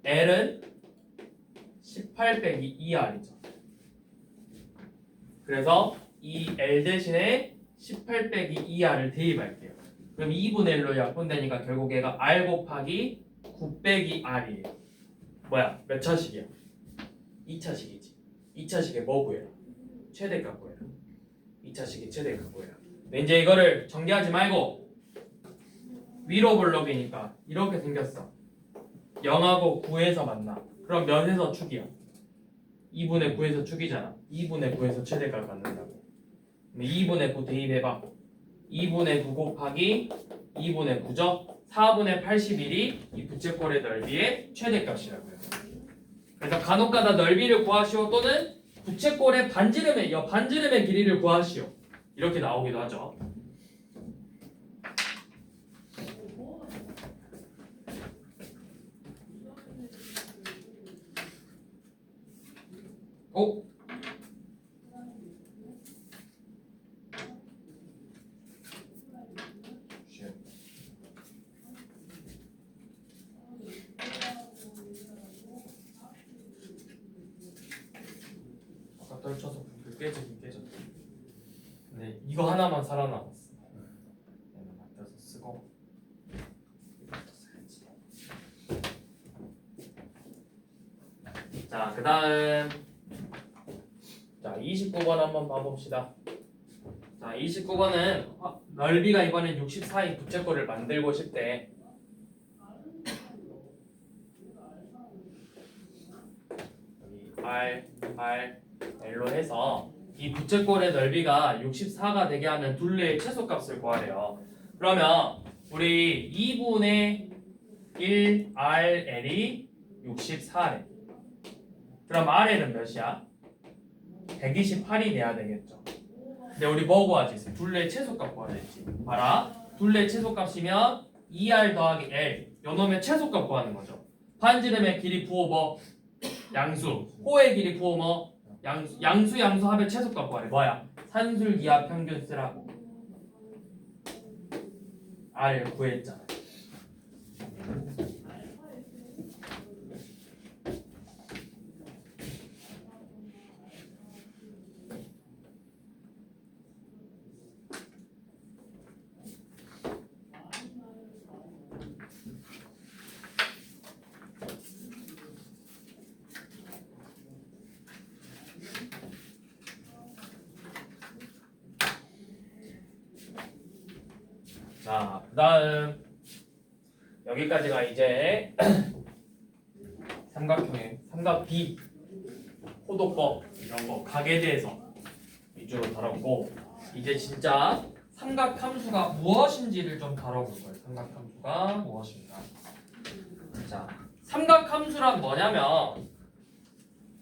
L은 18 빼기 2R이죠. 그래서 이 L 대신에 18 빼기 2R을 대입할게요. 그럼 2분의 1로 약분되니까 결국 얘가 R 곱하기 9 빼기 R이에요. 뭐야? 몇 차식이야? 2차식이지. 2차식에 뭐 구해라? 최대값 구해라. 2차식의 최대값 구해라. 근데 이제 이거를 전개하지 말고 위로 블록이니까 이렇게 생겼어. 0하고 9에서 만나. 그럼 몇에서 축이야? 2분의 9에서 축이잖아. 2분의 9에서 최대값을 갖는다고. 2분의 9 대입해봐. 2분의 9 곱하기 2분의 9죠? 4분의 81이 이 부채꼴의 넓이의 최대값이라고요. 그래서 간혹가다 넓이를 구하시오 또는 부채꼴의 반지름의 길이를 구하시오. 이렇게 나오기도 하죠. 오? 아까 떨쳐서 불 깨지긴 깨졌네. 근데 이거 하나만 살아남았어. 얘는 맡겨서 쓰고 이것도 써야지. 자, 그 다음 자 29번 한번 봐봅시다. 자 29번은 넓이가 이번엔 64인 부채꼴을 만들고 싶대. L로 해서 이 부채꼴의 넓이가 64가 되게 하는 둘레의 최소값을 구하래요. 그러면 우리 2분의 1 RL이 64래. 그럼 RL은 몇이야? 128이 돼야 되겠죠. 근데 우리 뭐 구하지? 둘레의 최소값 구하야 되지. 봐라. 둘레의 최소값이면 2R 더하기 L. 요놈의 최소값 구하는 거죠. 반지름의 길이 부호 뭐? 양수. 호의 길이 부호 뭐? 양수 합의 최소값 구하래. 뭐야? 산술기하 평균 쓰라고. R을 구했잖아. 자, 그 다음 여기까지가 이제 삼각 B 호도법 이런 거 각에 대해서 위주로 다뤘고, 이제 진짜 삼각함수가 무엇인지를 좀 다뤄볼 거예요. 삼각함수가 무엇인가. 자, 삼각함수란 뭐냐면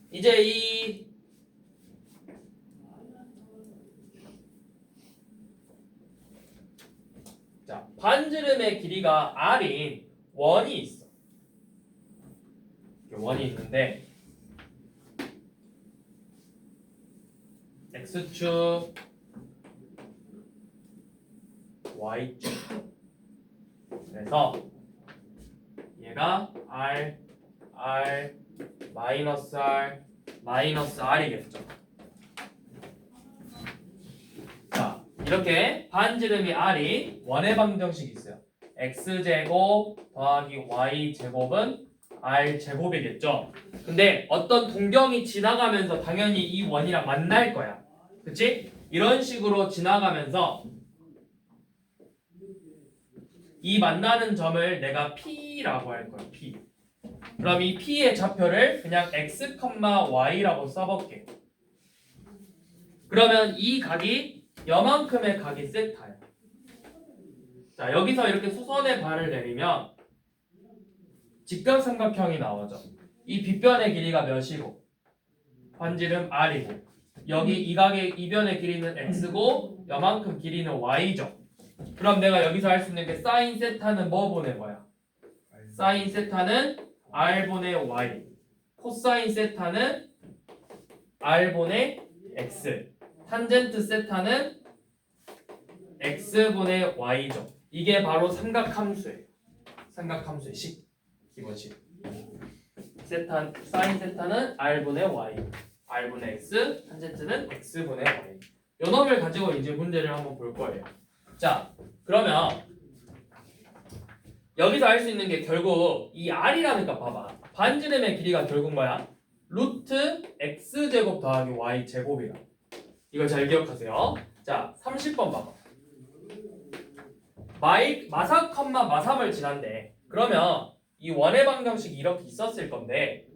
이제 이 자, 반지름의 길이가 R인 원이 있어. 원이 있는데 X축, Y축. 그래서 얘가 R, 마이너스 R, 마이너스 R이겠죠. 자, 이렇게 반지름이 R이 원의 방정식이 있어요. X제곱 더하기 Y제곱은 R제곱이겠죠. 근데 어떤 동경이 지나가면서 당연히 이 원이랑 만날 거야. 그치? 이런 식으로 지나가면서 이 만나는 점을 내가 P라고 할 거야. P. 그럼 이 P의 좌표를 그냥 X, Y라고 써볼게. 그러면 이 각이 여만큼의 각이 세타야. 자, 여기서 이렇게 수선의 발을 내리면 직각삼각형이 나오죠. 이 빗변의 길이가 몇이고 반지름 R이고, 여기 이 각의 이변의 길이는 X고 여만큼 길이는 Y죠. 그럼 내가 여기서 할 수 있는 게 사인 세타는 뭐 보낸 거야? 사인 세타는 R분의 Y, 코사인 세타는 R분의 X, 탄젠트 세타는 X분의 Y죠. 이게 바로 삼각함수예요. 삼각함수의 식, 기본식. 사인 세타는 R분의 Y, R분의 X, 탄젠트는 X분의 Y. 요 놈을 가지고 이제 문제를 한번 볼 거예요. 자, 그러면 여기서 알 수 있는 게 결국 이 R이라는 값 봐봐. 반지름의 길이가 결국 뭐야? 루트 X제곱 더하기 Y제곱이라. 이걸 잘 기억하세요. 자, 30번 봐봐. 마사, 마3을 지난대. 그러면 이 원의 방정식이 이렇게 있었을 건데,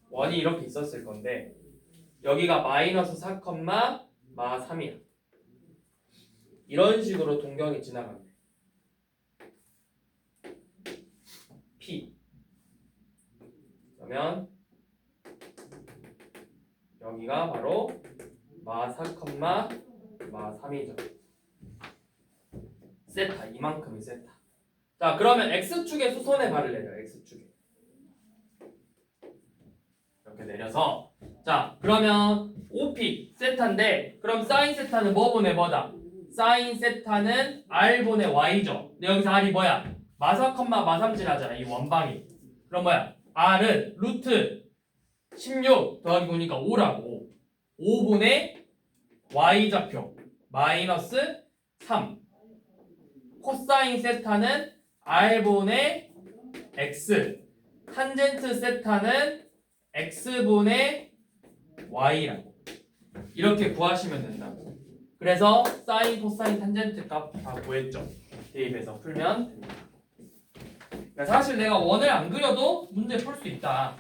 원이 이렇게 있었을 건데, 여기가 마이너스 4, 마3이야. 이런 식으로 동경이 지나간대. P. 그러면 여기가 바로 마4, 마3이죠. 세타, 이만큼이 세타. 자, 그러면 X축에 수선의 발을 내려. X축에 이렇게 내려서, 자, 그러면 OP 세타인데, 그럼 사인 세타는 뭐 분의 뭐다? 사인 세타는 R분의 Y죠. 근데 여기서 R이 뭐야? 마4, 마3질 하잖아, 이 원방이. 그럼 뭐야? R은 루트 16 더하기 9니까 5라고. 5분의 Y좌표 마이너스 3. 코사인 세타는 R분의 X, 탄젠트 세타는 X분의 Y라고. 이렇게 구하시면 된다고. 그래서 사인, 코사인, 탄젠트 값 다 구했죠. 대입해서 풀면 됩니다. 그러니까 사실 내가 원을 안 그려도 문제 풀 수 있다.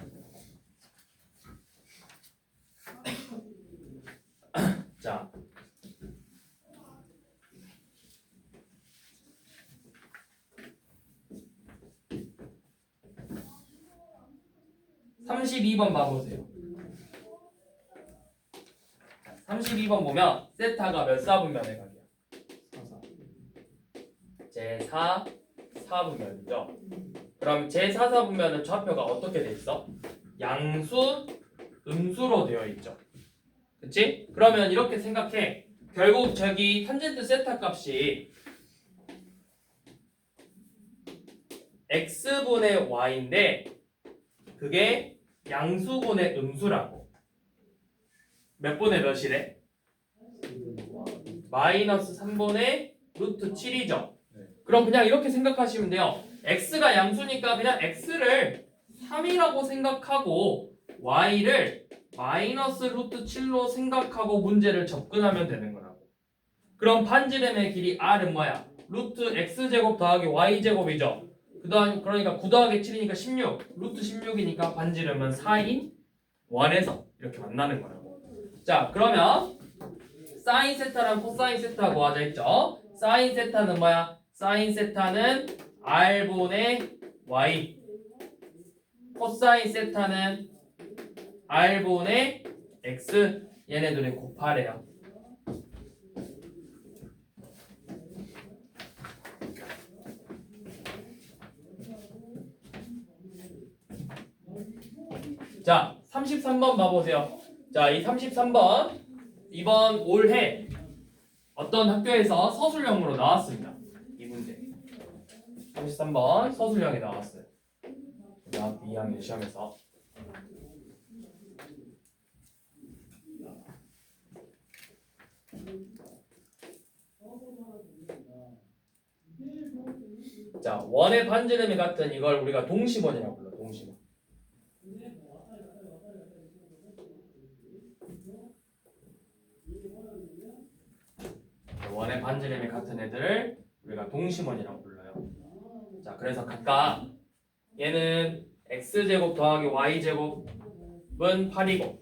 자, (32번) 봐보세요. 32번 보면 세타가 몇 사분면의 각이야? 제4 사분면이죠. 그럼 제4 사분면은 좌표가 어떻게 돼 있어? 양수, 음수로 되어 있죠. 그치? 그러면 이렇게 생각해. 결국 저기 탄젠트 세타 값이 x분의 y인데 그게 양수분의 음수라고. 몇 분의 몇이래? 마이너스 3분의 루트 7이죠. 그럼 그냥 이렇게 생각하시면 돼요. x가 양수니까 그냥 x를 3이라고 생각하고 y를 마이너스 루트 7로 생각하고 문제를 접근하면 되는 거라고. 그럼 반지름의 길이 r은 뭐야? 루트 x제곱 더하기 y제곱이죠. 그러니까 9 더하기 7이니까 16, 루트 16이니까 반지름은 4인 원에서 이렇게 만나는 거라고. 자, 그러면 사인 세타랑 코사인 세타 구하자 했죠. 사인 세타는 뭐야? 사인 세타는 r분의 y, 코사인 세타는 r분의 x. 얘네들이 곱하래요. 자, 33번 봐보세요. 자, 이 33번 이번 올해 어떤 학교에서 서술형으로 나왔습니다. 이 문제 33번 서술형이 나왔어요. 대학교 2학년 시험에서. 자, 원의 반지름이 같은 이걸 우리가 동심원이라고 불러. 동심원. 원의 반지름이 같은 애들을 우리가 동심원이라고 불러요. 자, 그래서 각각 얘는 x제곱 더하기 y제곱은 8이고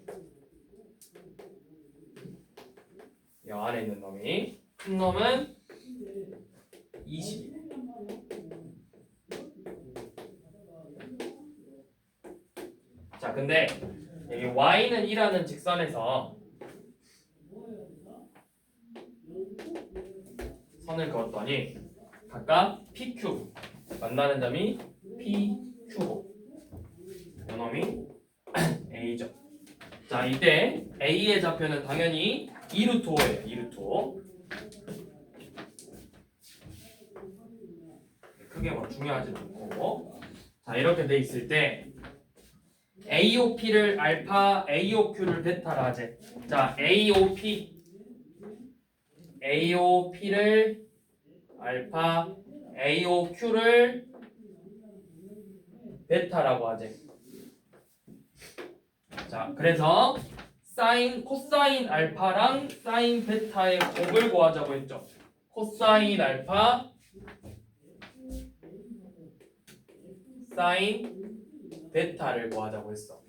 이 안에 있는 놈이 큰 놈은 20. 자, 근데 여기 y는 1라는 직선에서 선을 그었더니 각각 PQ 만나는 점이 PQ고 요놈이 A죠. 자, 이때 A의 좌표는 당연히 2루트 5예요. 2루트 5. 크게 뭐 중요하지 않고. 자, 이렇게 돼 있을 때 AOP를 알파, AOQ를 베타라 하지. 자, AOP를 알파, AOQ를 베타라고 하지. 자, 그래서 코사인 알파랑 사인 베타의 곱을 구하자고 했죠. 코사인 알파, 사인 베타를 구하자고 했어.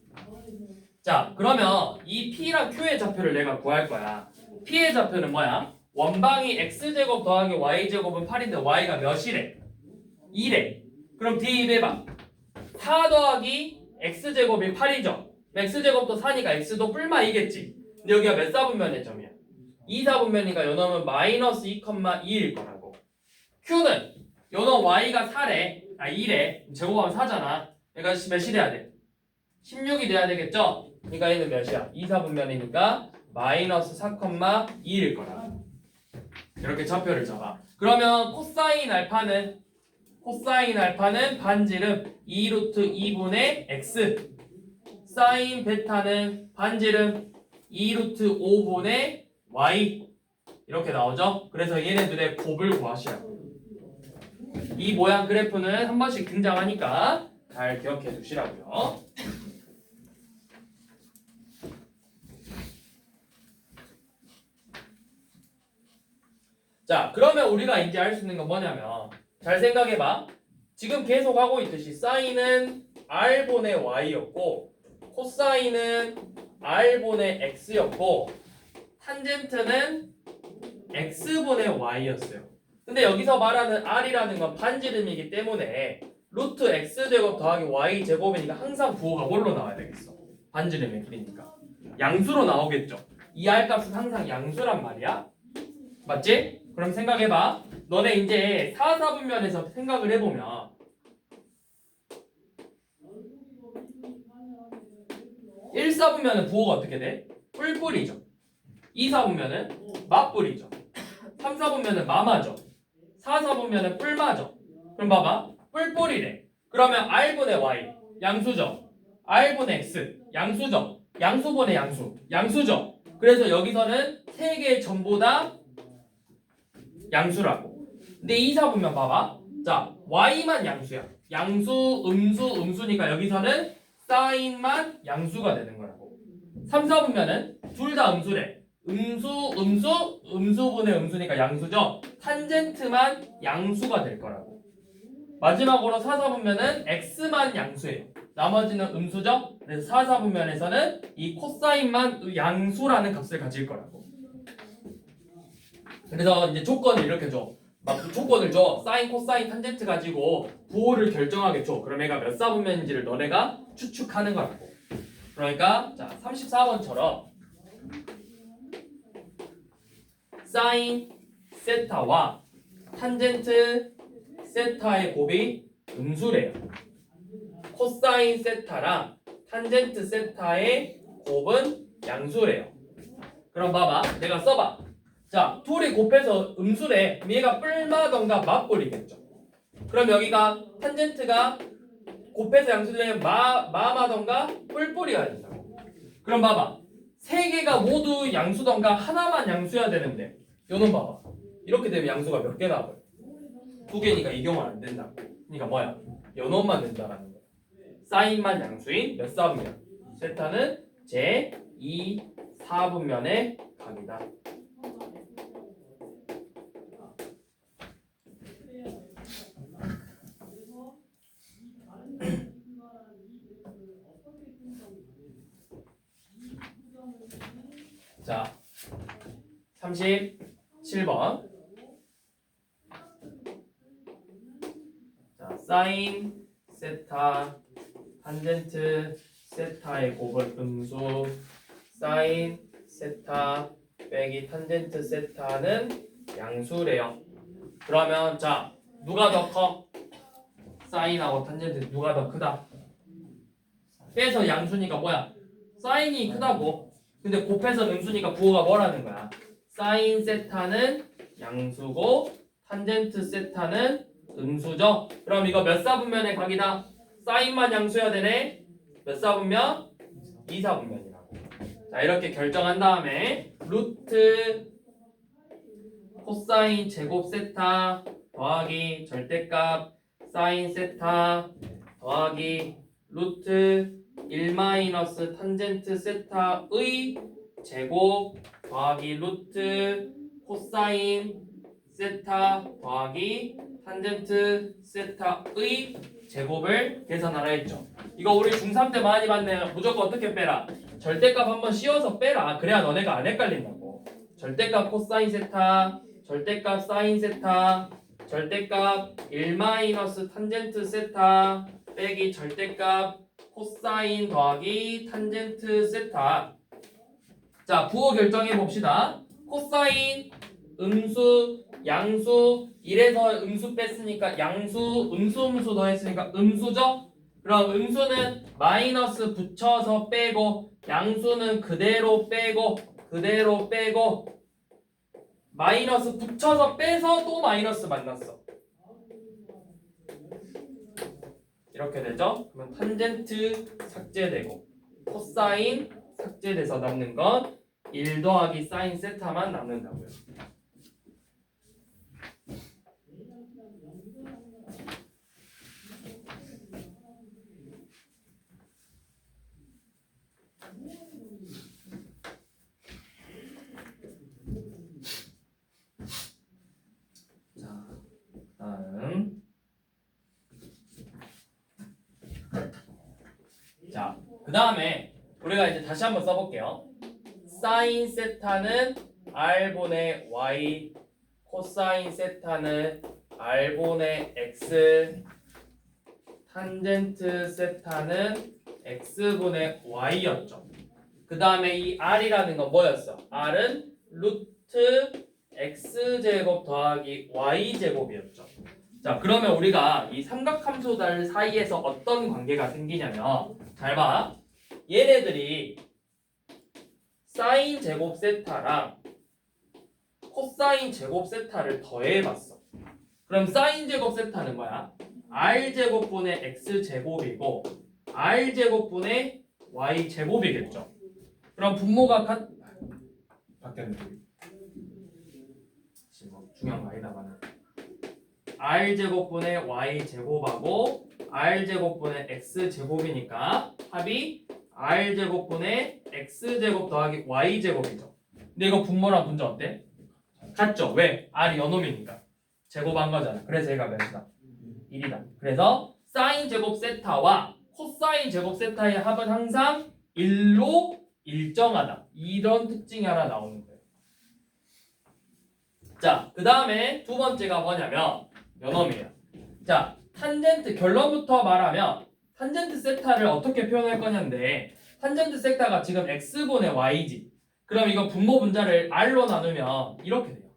자, 그러면 이 P랑 Q의 좌표를 내가 구할 거야. P의 좌표는 뭐야? 원방이 x제곱 더하기 y제곱은 8인데 y가 몇이래? 2래. 그럼 대입해봐. 4 더하기 x제곱이 8이죠. x제곱도 4니까 x도 뿔마 2겠지. 근데 여기가 몇 사분면의 점이야? 2사분면이니까 요놈은 마이너스 2,2일 거라고. q는 요놈 y가 4래. 2래. 제곱하면 4잖아. 그러니까 몇이 돼야 돼? 16이 돼야 되겠죠? 그러니까 얘는 몇이야? 2사분면이니까 마이너스 4,2일 거라고. 이렇게 좌표를 잡아. 그러면 코사인 알파는 반지름 2루트 2분의 x, 사인 베타는 반지름 2루트 5분의 y 이렇게 나오죠. 그래서 얘네들의 곱을 구하시라고. 이 모양 그래프는 한 번씩 등장하니까 잘 기억해 두시라고요. 자, 그러면 우리가 이제 알 수 있는 건 뭐냐면 잘 생각해봐. 지금 계속 하고 있듯이 사인은 r분의 y였고 코사인은 r분의 x였고 탄젠트는 x분의 y였어요. 근데 여기서 말하는 r이라는 건 반지름이기 때문에 루트 x제곱 더하기 y제곱이니까 항상 부호가 뭘로 나와야 되겠어? 반지름의 길이니까 양수로 나오겠죠. 이 r 값은 항상 양수란 말이야. 맞지? 그럼 생각해봐. 너네 이제 4, 4분면에서 생각을 해보면 1, 4분면은 부호가 어떻게 돼? 뿔뿔이죠. 2, 4분면은 맞뿔이죠. 3, 4분면은 마마죠. 4, 4분면은 뿔마죠. 그럼 봐봐. 뿔뿔이래. 그러면 r분의 y 양수죠. r분의 x 양수죠. 양수분의 양수 양수죠. 그래서 여기서는 세 개 전부 다 양수라고. 근데 2, 4분면 봐봐. 자, y만 양수야. 양수, 음수니까 여기서는 사인만 양수가 되는 거라고. 3, 4분면은 둘 다 음수래. 음수분의 음수니까 양수죠. 탄젠트만 양수가 될 거라고. 마지막으로 4, 4분면은 x만 양수예요. 나머지는 음수죠. 그래서 4, 4분면에서는 이 코사인만 양수라는 값을 가질 거라고. 그래서 이제 조건을 이렇게 줘. 막 조건을 줘. 사인, 코사인, 탄젠트 가지고 부호를 결정하게 줘. 그럼 얘가 몇 사분면인지를 너네가 추측하는 거라고. 그러니까 자 34번처럼 사인 세타와 탄젠트 세타의 곱이 음수래요. 코사인 세타랑 탄젠트 세타의 곱은 양수래요. 그럼 봐봐. 내가 써봐. 자, 둘이 곱해서 음수래. 그럼 얘가 뿔마던가 맞뿔이겠죠. 그럼 여기가 탄젠트가 곱해서 양수되면 마마던가 뿔뿔이가 된다고. 그럼 봐봐. 세 개가 모두 양수던가 하나만 양수여야 되는데 요놈 봐봐. 이렇게 되면 양수가 몇 개 나와요? 두 개니까 이 경우는 안 된다고. 그러니까 뭐야? 요놈만 된다라는 거야. 사인만 양수인 몇 사분면? 세타는 제 2, 4분면의 각이다. 자, 37번. 자, 사인 세타 탄젠트 세타의 곱은 음수. 사인 세타 빼기 탄젠트 세타는 양수래요. 그러면 자, 누가 더 커? 사인하고 탄젠트 누가 더 크다? 빼서 양수니까 뭐야? 사인이 크다고. 근데 곱해서 음수니까 부호가 뭐라는 거야? 사인 세타는 양수고 탄젠트 세타는 음수죠. 그럼 이거 몇 사분면의 각이다? 사인만 양수여야 되네. 몇 사분면? 2 사분면이라고. 자, 이렇게 결정한 다음에 루트 코사인 제곱 세타 더하기 절대값 사인 세타 더하기 루트 1 마이너스 탄젠트 세타의 제곱 더하기 루트 코사인 세타 더하기 탄젠트 세타의 제곱을 계산하라 했죠. 이거 우리 중3 때 많이 봤네요. 무조건 어떻게 빼라? 절대값 한번 씌워서 빼라. 그래야 너네가 안 헷갈린다고. 절대값 코사인 세타, 절대값 사인 세타, 절대값 1 마이너스 탄젠트 세타 빼기 절대값 코사인 더하기 탄젠트 세타. 자, 부호 결정해 봅시다. 코사인 음수 양수 이래서 음수 뺐으니까 양수 음수 더했으니까 음수죠? 그럼 음수는 마이너스 붙여서 빼고 양수는 그대로 빼고 마이너스 붙여서 빼서 또 마이너스 만났어. 이렇게 되죠? 그러면 탄젠트 삭제되고 코사인 삭제돼서 남는 건 1 더하기 사인 세타만 남는다고요. 자, 다음 그 다음에 우리가 이제 다시 한번 써볼게요. 사인 세타는 r분의 y, 코사인 세타는 r분의 x, 탄젠트 세타는 x분의 y였죠. 그 다음에 이 r이라는 건 뭐였어? r은 루트 x제곱 더하기 y제곱이었죠. 자, 그러면 우리가 이 삼각함수들 사이에서 어떤 관계가 생기냐면, 잘 봐. 얘네들이 사인 제곱 세타랑 코사인 제곱 세타를 더해봤어. 그럼 사인 제곱 세타는 뭐야? r 제곱분의 x 제곱이고 r 제곱분의 y 제곱이겠죠. 그럼 분모가 바뀌었네. 지금 중요한 거 아니다만 r 제곱분의 y 제곱하고 r 제곱분의 x 제곱이니까 합이 r 제곱분의 x 제곱 더하기 y 제곱이죠. 근데 이거 분모랑 분자 어때? 같죠? 왜? r이 연놈이니까 제곱한 거잖아. 그래서 얘가 몇이다? 1이다. 그래서 사인 제곱 세타와 코사인 제곱 세타의 합은 항상 1로 일정하다. 이런 특징이 하나 나오는 거예요. 자, 그 다음에 두 번째가 뭐냐면 연놈이에요. 자, 탄젠트 결론부터 말하면 탄젠트 세타를 어떻게 표현할 거냐인데, 탄젠트 세타가 지금 x분의 y지. 그럼 이거 분모 분자를 r로 나누면 이렇게 돼요.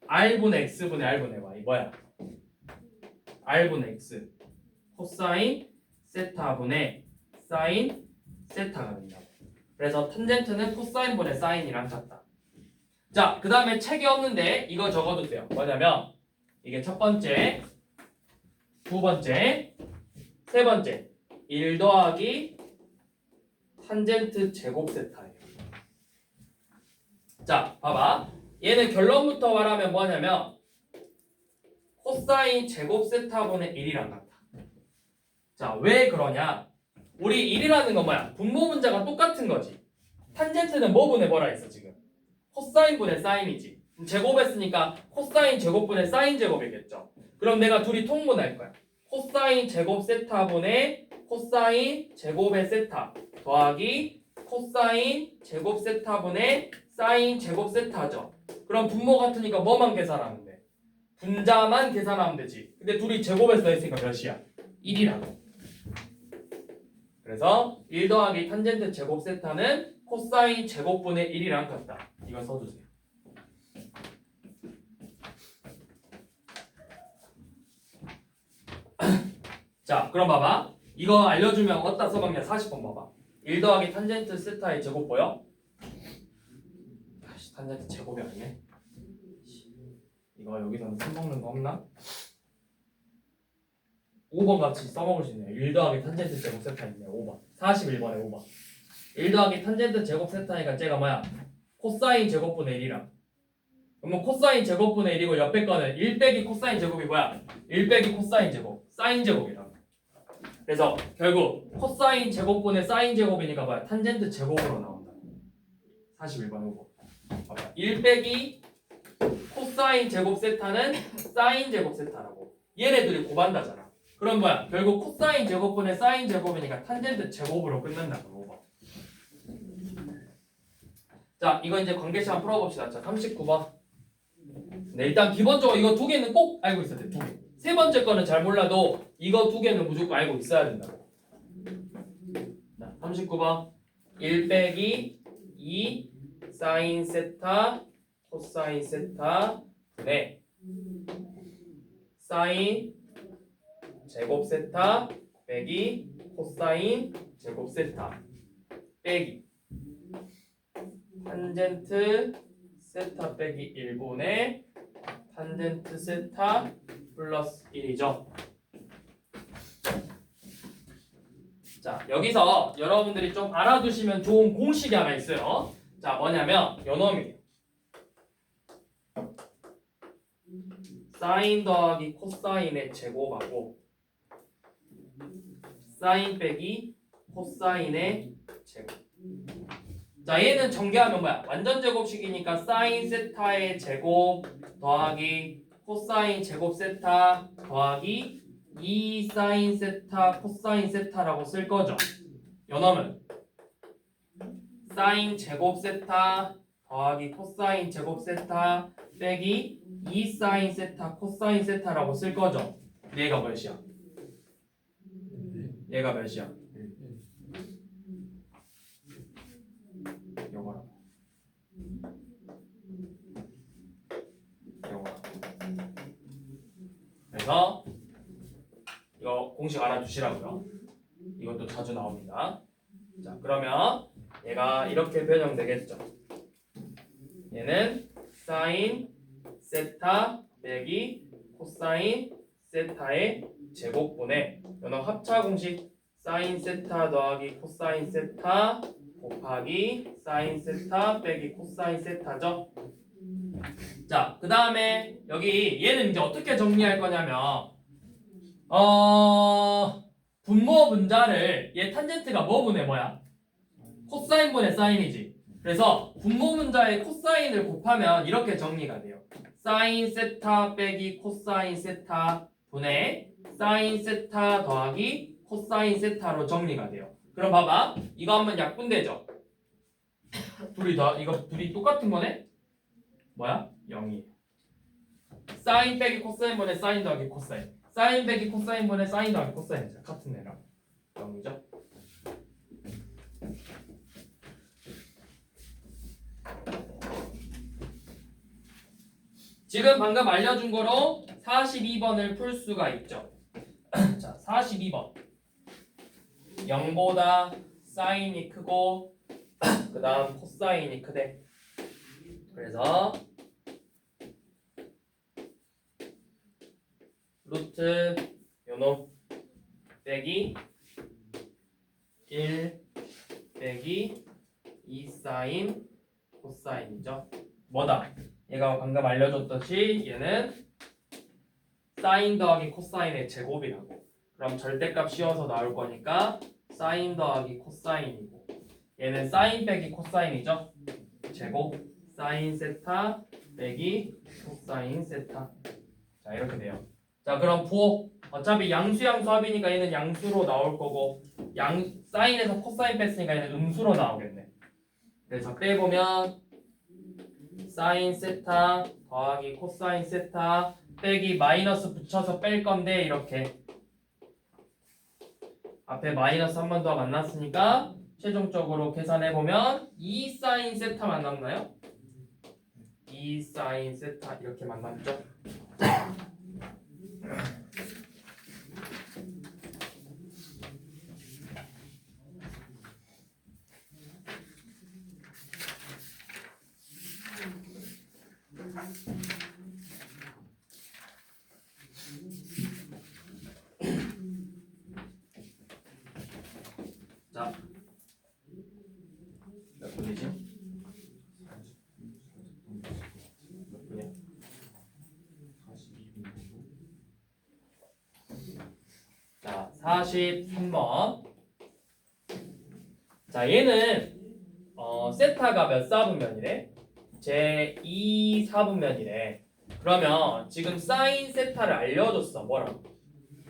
r분의 x분의 r분의 y 뭐야? r분의 x 코사인 세타분의 사인 세타가 된다고. 그래서 탄젠트는 코사인분의 사인이랑 같다. 자, 그 다음에 책이 없는데 이거 적어도 돼요. 뭐냐면 이게 첫 번째, 두 번째, 세 번째 1 더하기 탄젠트 제곱 세타예요. 자, 봐봐. 얘는 결론부터 말하면 뭐냐면 코사인 제곱 세타분의 1이랑 같아. 자, 왜 그러냐? 우리 1이라는 건 뭐야? 분모 분자가 똑같은 거지. 탄젠트는 뭐분의 뭐라 했어 지금? 코사인분의 사인이지. 제곱했으니까 코사인 제곱분의 사인 제곱이겠죠. 그럼 내가 둘이 통분할 거야. 코사인 제곱 세타분의 코사인 제곱의 세타 더하기 코사인 제곱 세타분의 사인 제곱 세타죠. 그럼 분모 같으니까 뭐만 계산하면 돼? 분자만 계산하면 되지. 근데 둘이 제곱해서 했으니까 몇이야? 1이라고. 그래서 1 더하기 탄젠트 제곱 세타는 코사인 제곱분의 1이랑 같다. 이거 써주세요. 자, 그럼 봐봐. 이거 알려주면 어디다 써먹냐? 40번 봐봐. 1 더하기 탄젠트 세타의 제곱 보여? 탄젠트 제곱이 아니네. 이거 여기서는 써먹는 거 없나? 5번 같이 써먹을 수 있네요. 1 더하기 탄젠트 제곱 세타 있네요. 5번. 41번에 5번. 1 더하기 탄젠트 제곱 세타니까 쟤가 뭐야? 코사인 제곱분의 1이랑. 그러면 코사인 제곱분의 1이고 옆에 거는 1 빼기 코사인 제곱이 뭐야? 1 빼기 코사인 제곱. 사인 제곱이랑. 그래서 결국 코사인 제곱분의 사인 제곱이니까 뭐야? 탄젠트 제곱으로 나온다. 41번 5번. 봐봐. 1 빼기 코사인 제곱 세타는 사인 제곱 세타라고. 얘네들이 곱한다잖아. 그럼 뭐야? 결국 코사인 제곱분의 사인 제곱이니까 탄젠트 제곱으로 끝난다고. 자, 이거 이제 관계시간 풀어봅시다. 자, 39번. 네, 일단 기본적으로 이거 두 개는 꼭 알고 있어야 돼. 두 개. 세 번째 거는 잘 몰라도 이거 두 개는 무조건 알고 있어야 된다고. 자, 39번. 1 빼기 2 사인 세타 코사인 세타 분의 사인 제곱 세타 빼기 코사인 제곱 세타 빼기 탄젠트 세타 빼기 1분의 탄젠트 세타 플러스 1이죠. 자, 여기서 여러분들이 좀 알아두시면 좋은 공식이 하나 있어요. 자, 뭐냐면 요놈이에요. 사인 더하기 코사인의 제곱하고 사인 빼기 코사인의 제곱. 자, 얘는 전개하면 뭐야? 완전 제곱식이니까 사인 세타의 제곱 더하기 코사인 제곱 세타 더하기 2 사인 세타 코사인 세타라고 쓸 거죠. 요놈은 사인 제곱 세타 더하기 코사인 제곱 세타 빼기 2 사인 세타 코사인 세타라고 쓸 거죠. 얘가 몇이야? 얘가 몇이야? 요거라고. 요거라고. 그래서 이거 공식 알아두시라고요. 이것도 자주 나옵니다. 자, 그러면 얘가 이렇게 변형되겠죠. 얘는 사인 세타 빼기 코사인 세타의 제곱분의 요놈 합차 공식 사인 세타 더하기 코사인 세타 곱하기 사인 세타 빼기 코사인 세타죠. 자, 그 다음에 여기 얘는 이제 어떻게 정리할 거냐면 분모 분자를 얘 탄젠트가 뭐 분의 뭐야? 코사인 분의 사인이지. 그래서 분모 분자의 코사인을 곱하면 이렇게 정리가 돼요. 사인 세타 빼기 코사인 세타 분의 사인 세타 더하기 코사인 세타로 정리가 돼요. 그럼 봐봐. 이거 하면 약분되죠. 이거 둘이 똑같은 거네? 뭐야? 0이에요. 사인 빼기 코사인 분의 사인 더하기 코사인. 사인 빼기 코사인 분의 사인 더하기 코사인. 같은 애랑 0이죠. 지금 방금 알려준 거로 42번을 풀 수가 있죠. 자, 42번. 0보다 사인이 크고 그 다음 코사인이 크대. 그래서 루트 요놈 빼기 1 빼기 2 사인 코사인이죠. 뭐다? 얘가 방금 알려줬듯이 얘는 사인 더하기 코사인의 제곱이라고. 그럼 절대값 씌워서 나올 거니까 사인 더하기 코사인이고 얘는 사인 빼기 코사인이죠. 제곱 사인 세타 빼기 코사인 세타. 자, 이렇게 돼요. 자, 그럼 부호 어차피 양수 합이니까 얘는 양수로 나올 거고 사인에서 코사인 뺐으니까 얘는 음수로 나오겠네. 그래서 빼보면 사인 세타 더하기 코사인 세타 빼기 마이너스 붙여서 뺄 건데 이렇게 앞에 마이너스 한 번 더 만났으니까 최종적으로 계산해보면 2 사인 세타만 남나요? 2 사인 세타 이렇게 만났죠? 자, 몇 분이지? 몇 분이야? 42분. 자, 43번. 자, 얘는 세타가 몇 사분면이래? 제 2 사분면이래. 그러면 지금 사인 세타를 알려줬어. 뭐라고?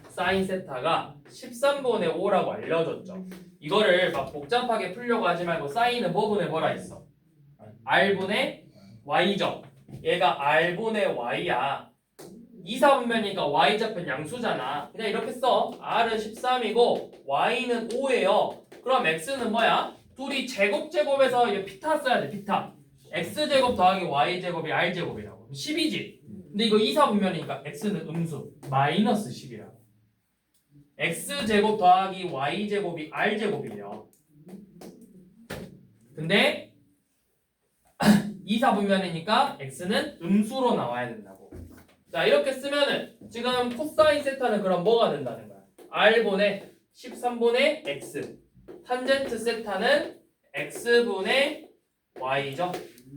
사인 세타가 13분의 5라고 알려줬죠. 이거를 막 복잡하게 풀려고 하지 말고 사인은 뭐분의 뭐라 했어? R분의 Y죠. 얘가 R분의 Y야. 2, 4분면이니까 Y좌편 양수잖아. 그냥 이렇게 써. R은 13이고 Y는 5예요. 그럼 X는 뭐야? 둘이 제곱에서 이게 피타 써야 돼. 피타. X제곱 더하기 Y제곱이 R제곱이라고. 10이지. 근데 이거 2, 4분면이니까 X는 음수. 마이너스 10이라고. X제곱 더하기 Y제곱이 R제곱이에요. 근데 2, 4분면이니까 X는 음수로 나와야 된다고. 자, 이렇게 쓰면은 지금 코사인 세타는 그럼 뭐가 된다는 거야? R분의 13분의 X. 탄젠트 세타는 X분의 Y죠.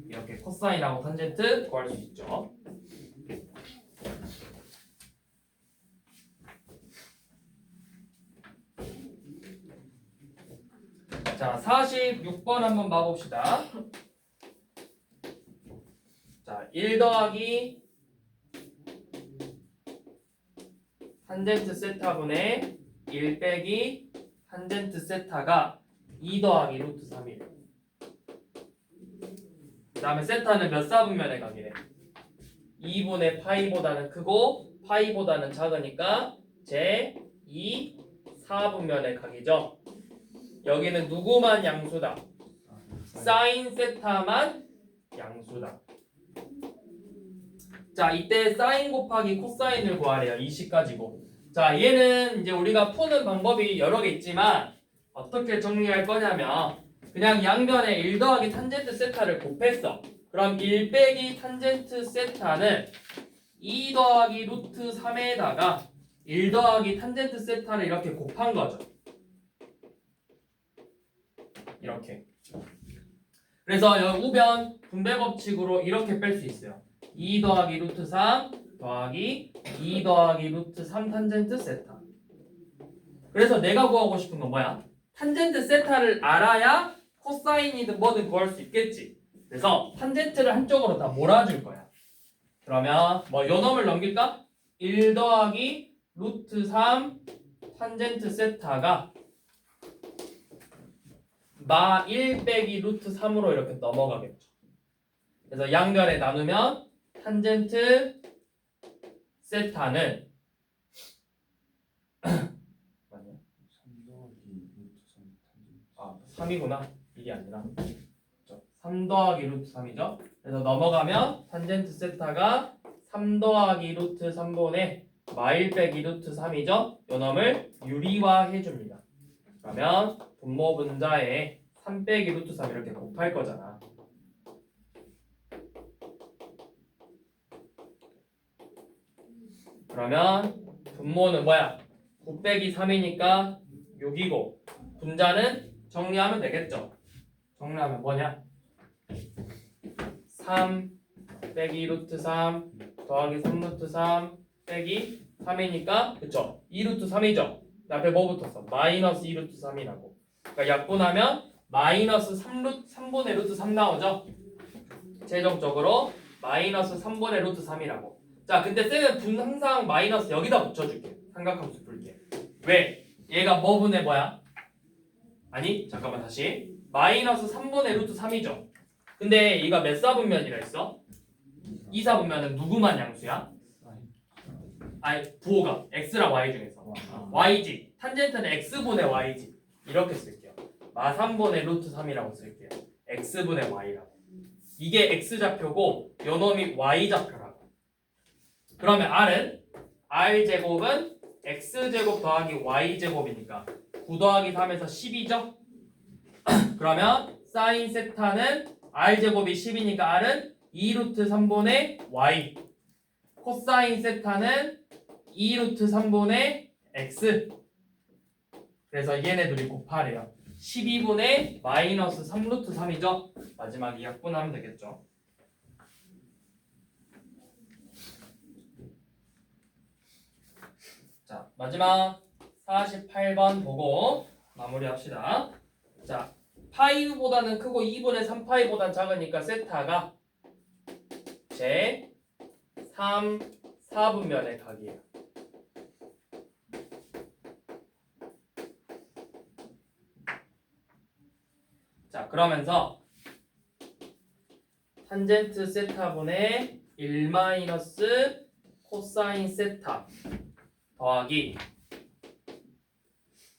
이렇게 코사인하고 탄젠트 구할 수 있죠. 자, 46번 한번 봐봅시다. 자, 1 더하기 탄젠트 세타분의 1 빼기 탄젠트 세타가 2 더하기 루트 3이래. 그 다음에 세타는 몇 사분면의 각이래? 2분의 파이보다는 크고 파이보다는 작으니까 제 2 4분면의 각이죠. 여기는 누구만 양수다? 사인 세타만 양수다. 자, 이때 사인 곱하기 코사인을 구하래요. 이 식 가지고. 자, 얘는 이제 우리가 푸는 방법이 여러 개 있지만 어떻게 정리할 거냐면 그냥 양변에 1 더하기 탄젠트 세타를 곱했어. 그럼 1 빼기 탄젠트 세타는 2 더하기 루트 3에다가 1 더하기 탄젠트 세타를 이렇게 곱한 거죠. 이렇게. 그래서 여기 우변 분배 법칙으로 이렇게 뺄 수 있어요. 2 더하기 루트 3 더하기 2 더하기 루트 3 탄젠트 세타. 그래서 내가 구하고 싶은 건 뭐야? 탄젠트 세타를 알아야 코사인이든 뭐든 구할 수 있겠지. 그래서 탄젠트를 한쪽으로 다 몰아줄 거야. 그러면 뭐 요놈을 넘길까? 1 더하기 루트 3 탄젠트 세타가 마 1 빼기 루트 3으로 이렇게 넘어가겠죠. 그래서 양변에 나누면 탄젠트 세타는 3이구나. 이게 아니라 3 더하기 루트 3이죠. 그래서 넘어가면 탄젠트 세타가 3 더하기 루트 3분의 마1 빼기 루트 3이죠. 요놈을 유리화해 줍니다. 그러면 분모 분자에 3 빼기 루트 3 이렇게 곱할 거잖아. 그러면 분모는 뭐야? 9 빼기 3이니까 6이고 분자는 정리하면 되겠죠. 정리하면 뭐냐? 3 빼기 루트 3 더하기 3 루트 3 빼기 3이니까 그쵸? 2 루트 3이죠? 앞에 뭐 붙었어? 마이너스 2 루트 3이라고. 그러니까 약분하면 마이너스 3분의 루트 3 나오죠? 최종적으로 마이너스 3분의 루트 3이라고. 자, 근데 쌤은 분 항상 마이너스 여기다 붙여줄게. 삼각함수 풀게. 왜? 얘가 뭐 분의 뭐야? 아니, 잠깐만 다시. 마이너스 3분의 루트 3이죠. 근데 얘가 몇 사분면이라 했어? 2 사분면은 누구만 양수야? 아니, 부호가 x랑 y 중에서 y지. 탄젠트는 x분의 y지. 이렇게 쓸게요. 마 3분의 루트 3이라고 쓸게요. x분의 y라고. 이게 x좌표고 요놈이 y좌표라고. 그러면 r은 r제곱은 x제곱 더하기 y제곱이니까 9 더하기 3에서 10이죠? 그러면 사인 세타는 r제곱이 10이니까 r은 2 루트 3분의 y. 코사인 세타는 2 루트 3분의 x. 그래서 얘네 둘이 곱하래요. 12분의 마이너스 3 루트 3이죠? 마지막에 약분하면 되겠죠. 자, 마지막 48번 보고 마무리합시다. 자, 파이보다는 크고 2분의 3파이보다는 작으니까 세타가 제 3, 4분면의 각이에요. 자, 그러면서 탄젠트 세타분의 1 마이너스 코사인 세타 더하기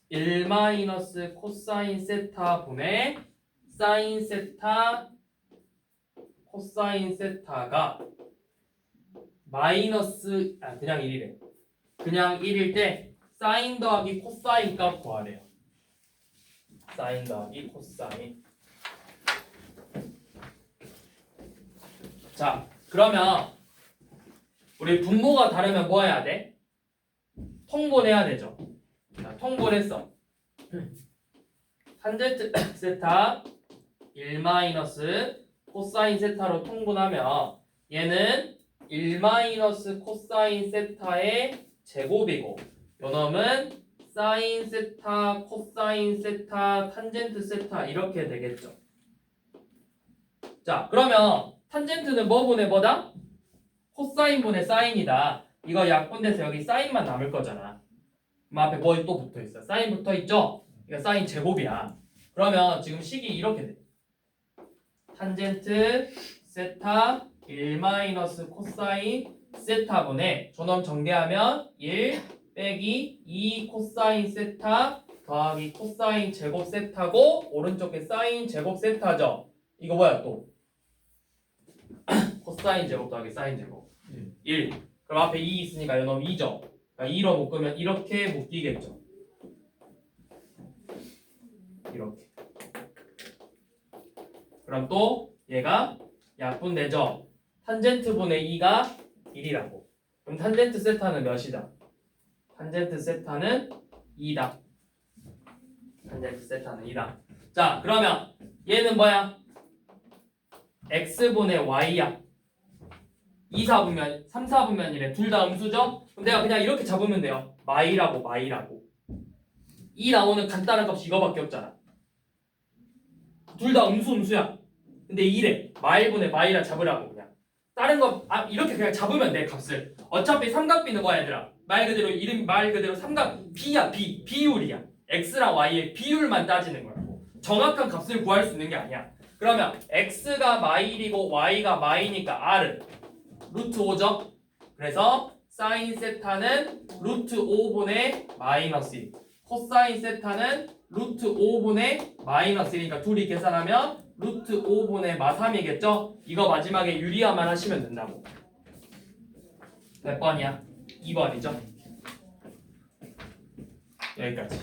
1 마이너스 코사인 세타 분의 사인 세타 코사인 세타가 마이너스 그냥 1이래. 그냥 1일 때 사인 더하기 코사인 값 구하래요. 사인 더하기 코사인. 자, 그러면 우리 분모가 다르면 뭐 해야 돼? 통분해야 되죠. 자, 통분했어. 탄젠트 세타 1 마이너스 코사인 세타로 통분하면 얘는 1 마이너스 코사인 세타의 제곱이고 요놈은 사인 세타 코사인 세타 탄젠트 세타 이렇게 되겠죠. 자, 그러면 탄젠트는 뭐 분의 뭐다? 코사인 분의 사인이다. 이거 약분돼서 여기 사인만 남을 거잖아. 그럼 앞에 뭐 또 붙어있어? 사인 붙어있죠? 이거 사인 제곱이야. 그러면 지금 식이 이렇게 돼. 탄젠트 세타 1 마이너스 코사인 세타분의 저놈 정리하면 1 빼기 2 코사인 세타 더하기 코사인 제곱 세타고 오른쪽에 사인 제곱 세타죠. 이거 뭐야 또? 코사인 제곱 더하기 사인 제곱 1. 그럼 앞에 2 있으니까 이놈 2죠. 그러니까 2로 묶으면 이렇게 묶이겠죠. 이렇게. 그럼 또 얘가 약분되죠. 탄젠트분의 2가 1이라고. 그럼 탄젠트 세타는 몇이다? 탄젠트 세타는 2다. 탄젠트 세타는 2다. 자, 그러면 얘는 뭐야? x분의 y야. 2, 4분면, 3, 4분면이래. 둘 다 음수죠? 그럼 내가 그냥 이렇게 잡으면 돼요. 마이라고. 2 나오는 간단한 값이 이거밖에 없잖아. 둘 다 음수야. 근데 2래. 마일분의 마이라 잡으라고 그냥. 다른 거 이렇게 그냥 잡으면 돼 값을. 어차피 삼각비는 뭐야 얘들아? 말 그대로 삼각 b야 b. 비율이야. x랑 y의 비율만 따지는 거라고. 정확한 값을 구할 수 있는 게 아니야. 그러면 x가 마일이고 y가 마이니까 r은 루트 5죠? 그래서 사인 세타는 루트 5분의 마이너스 1. 코사인 세타는 루트 5분의 마이너스 1이니까 둘이 계산하면 루트 5분의 마3이겠죠? 이거 마지막에 유리화만 하시면 된다고. 몇 번이야? 2번이죠? 여기까지.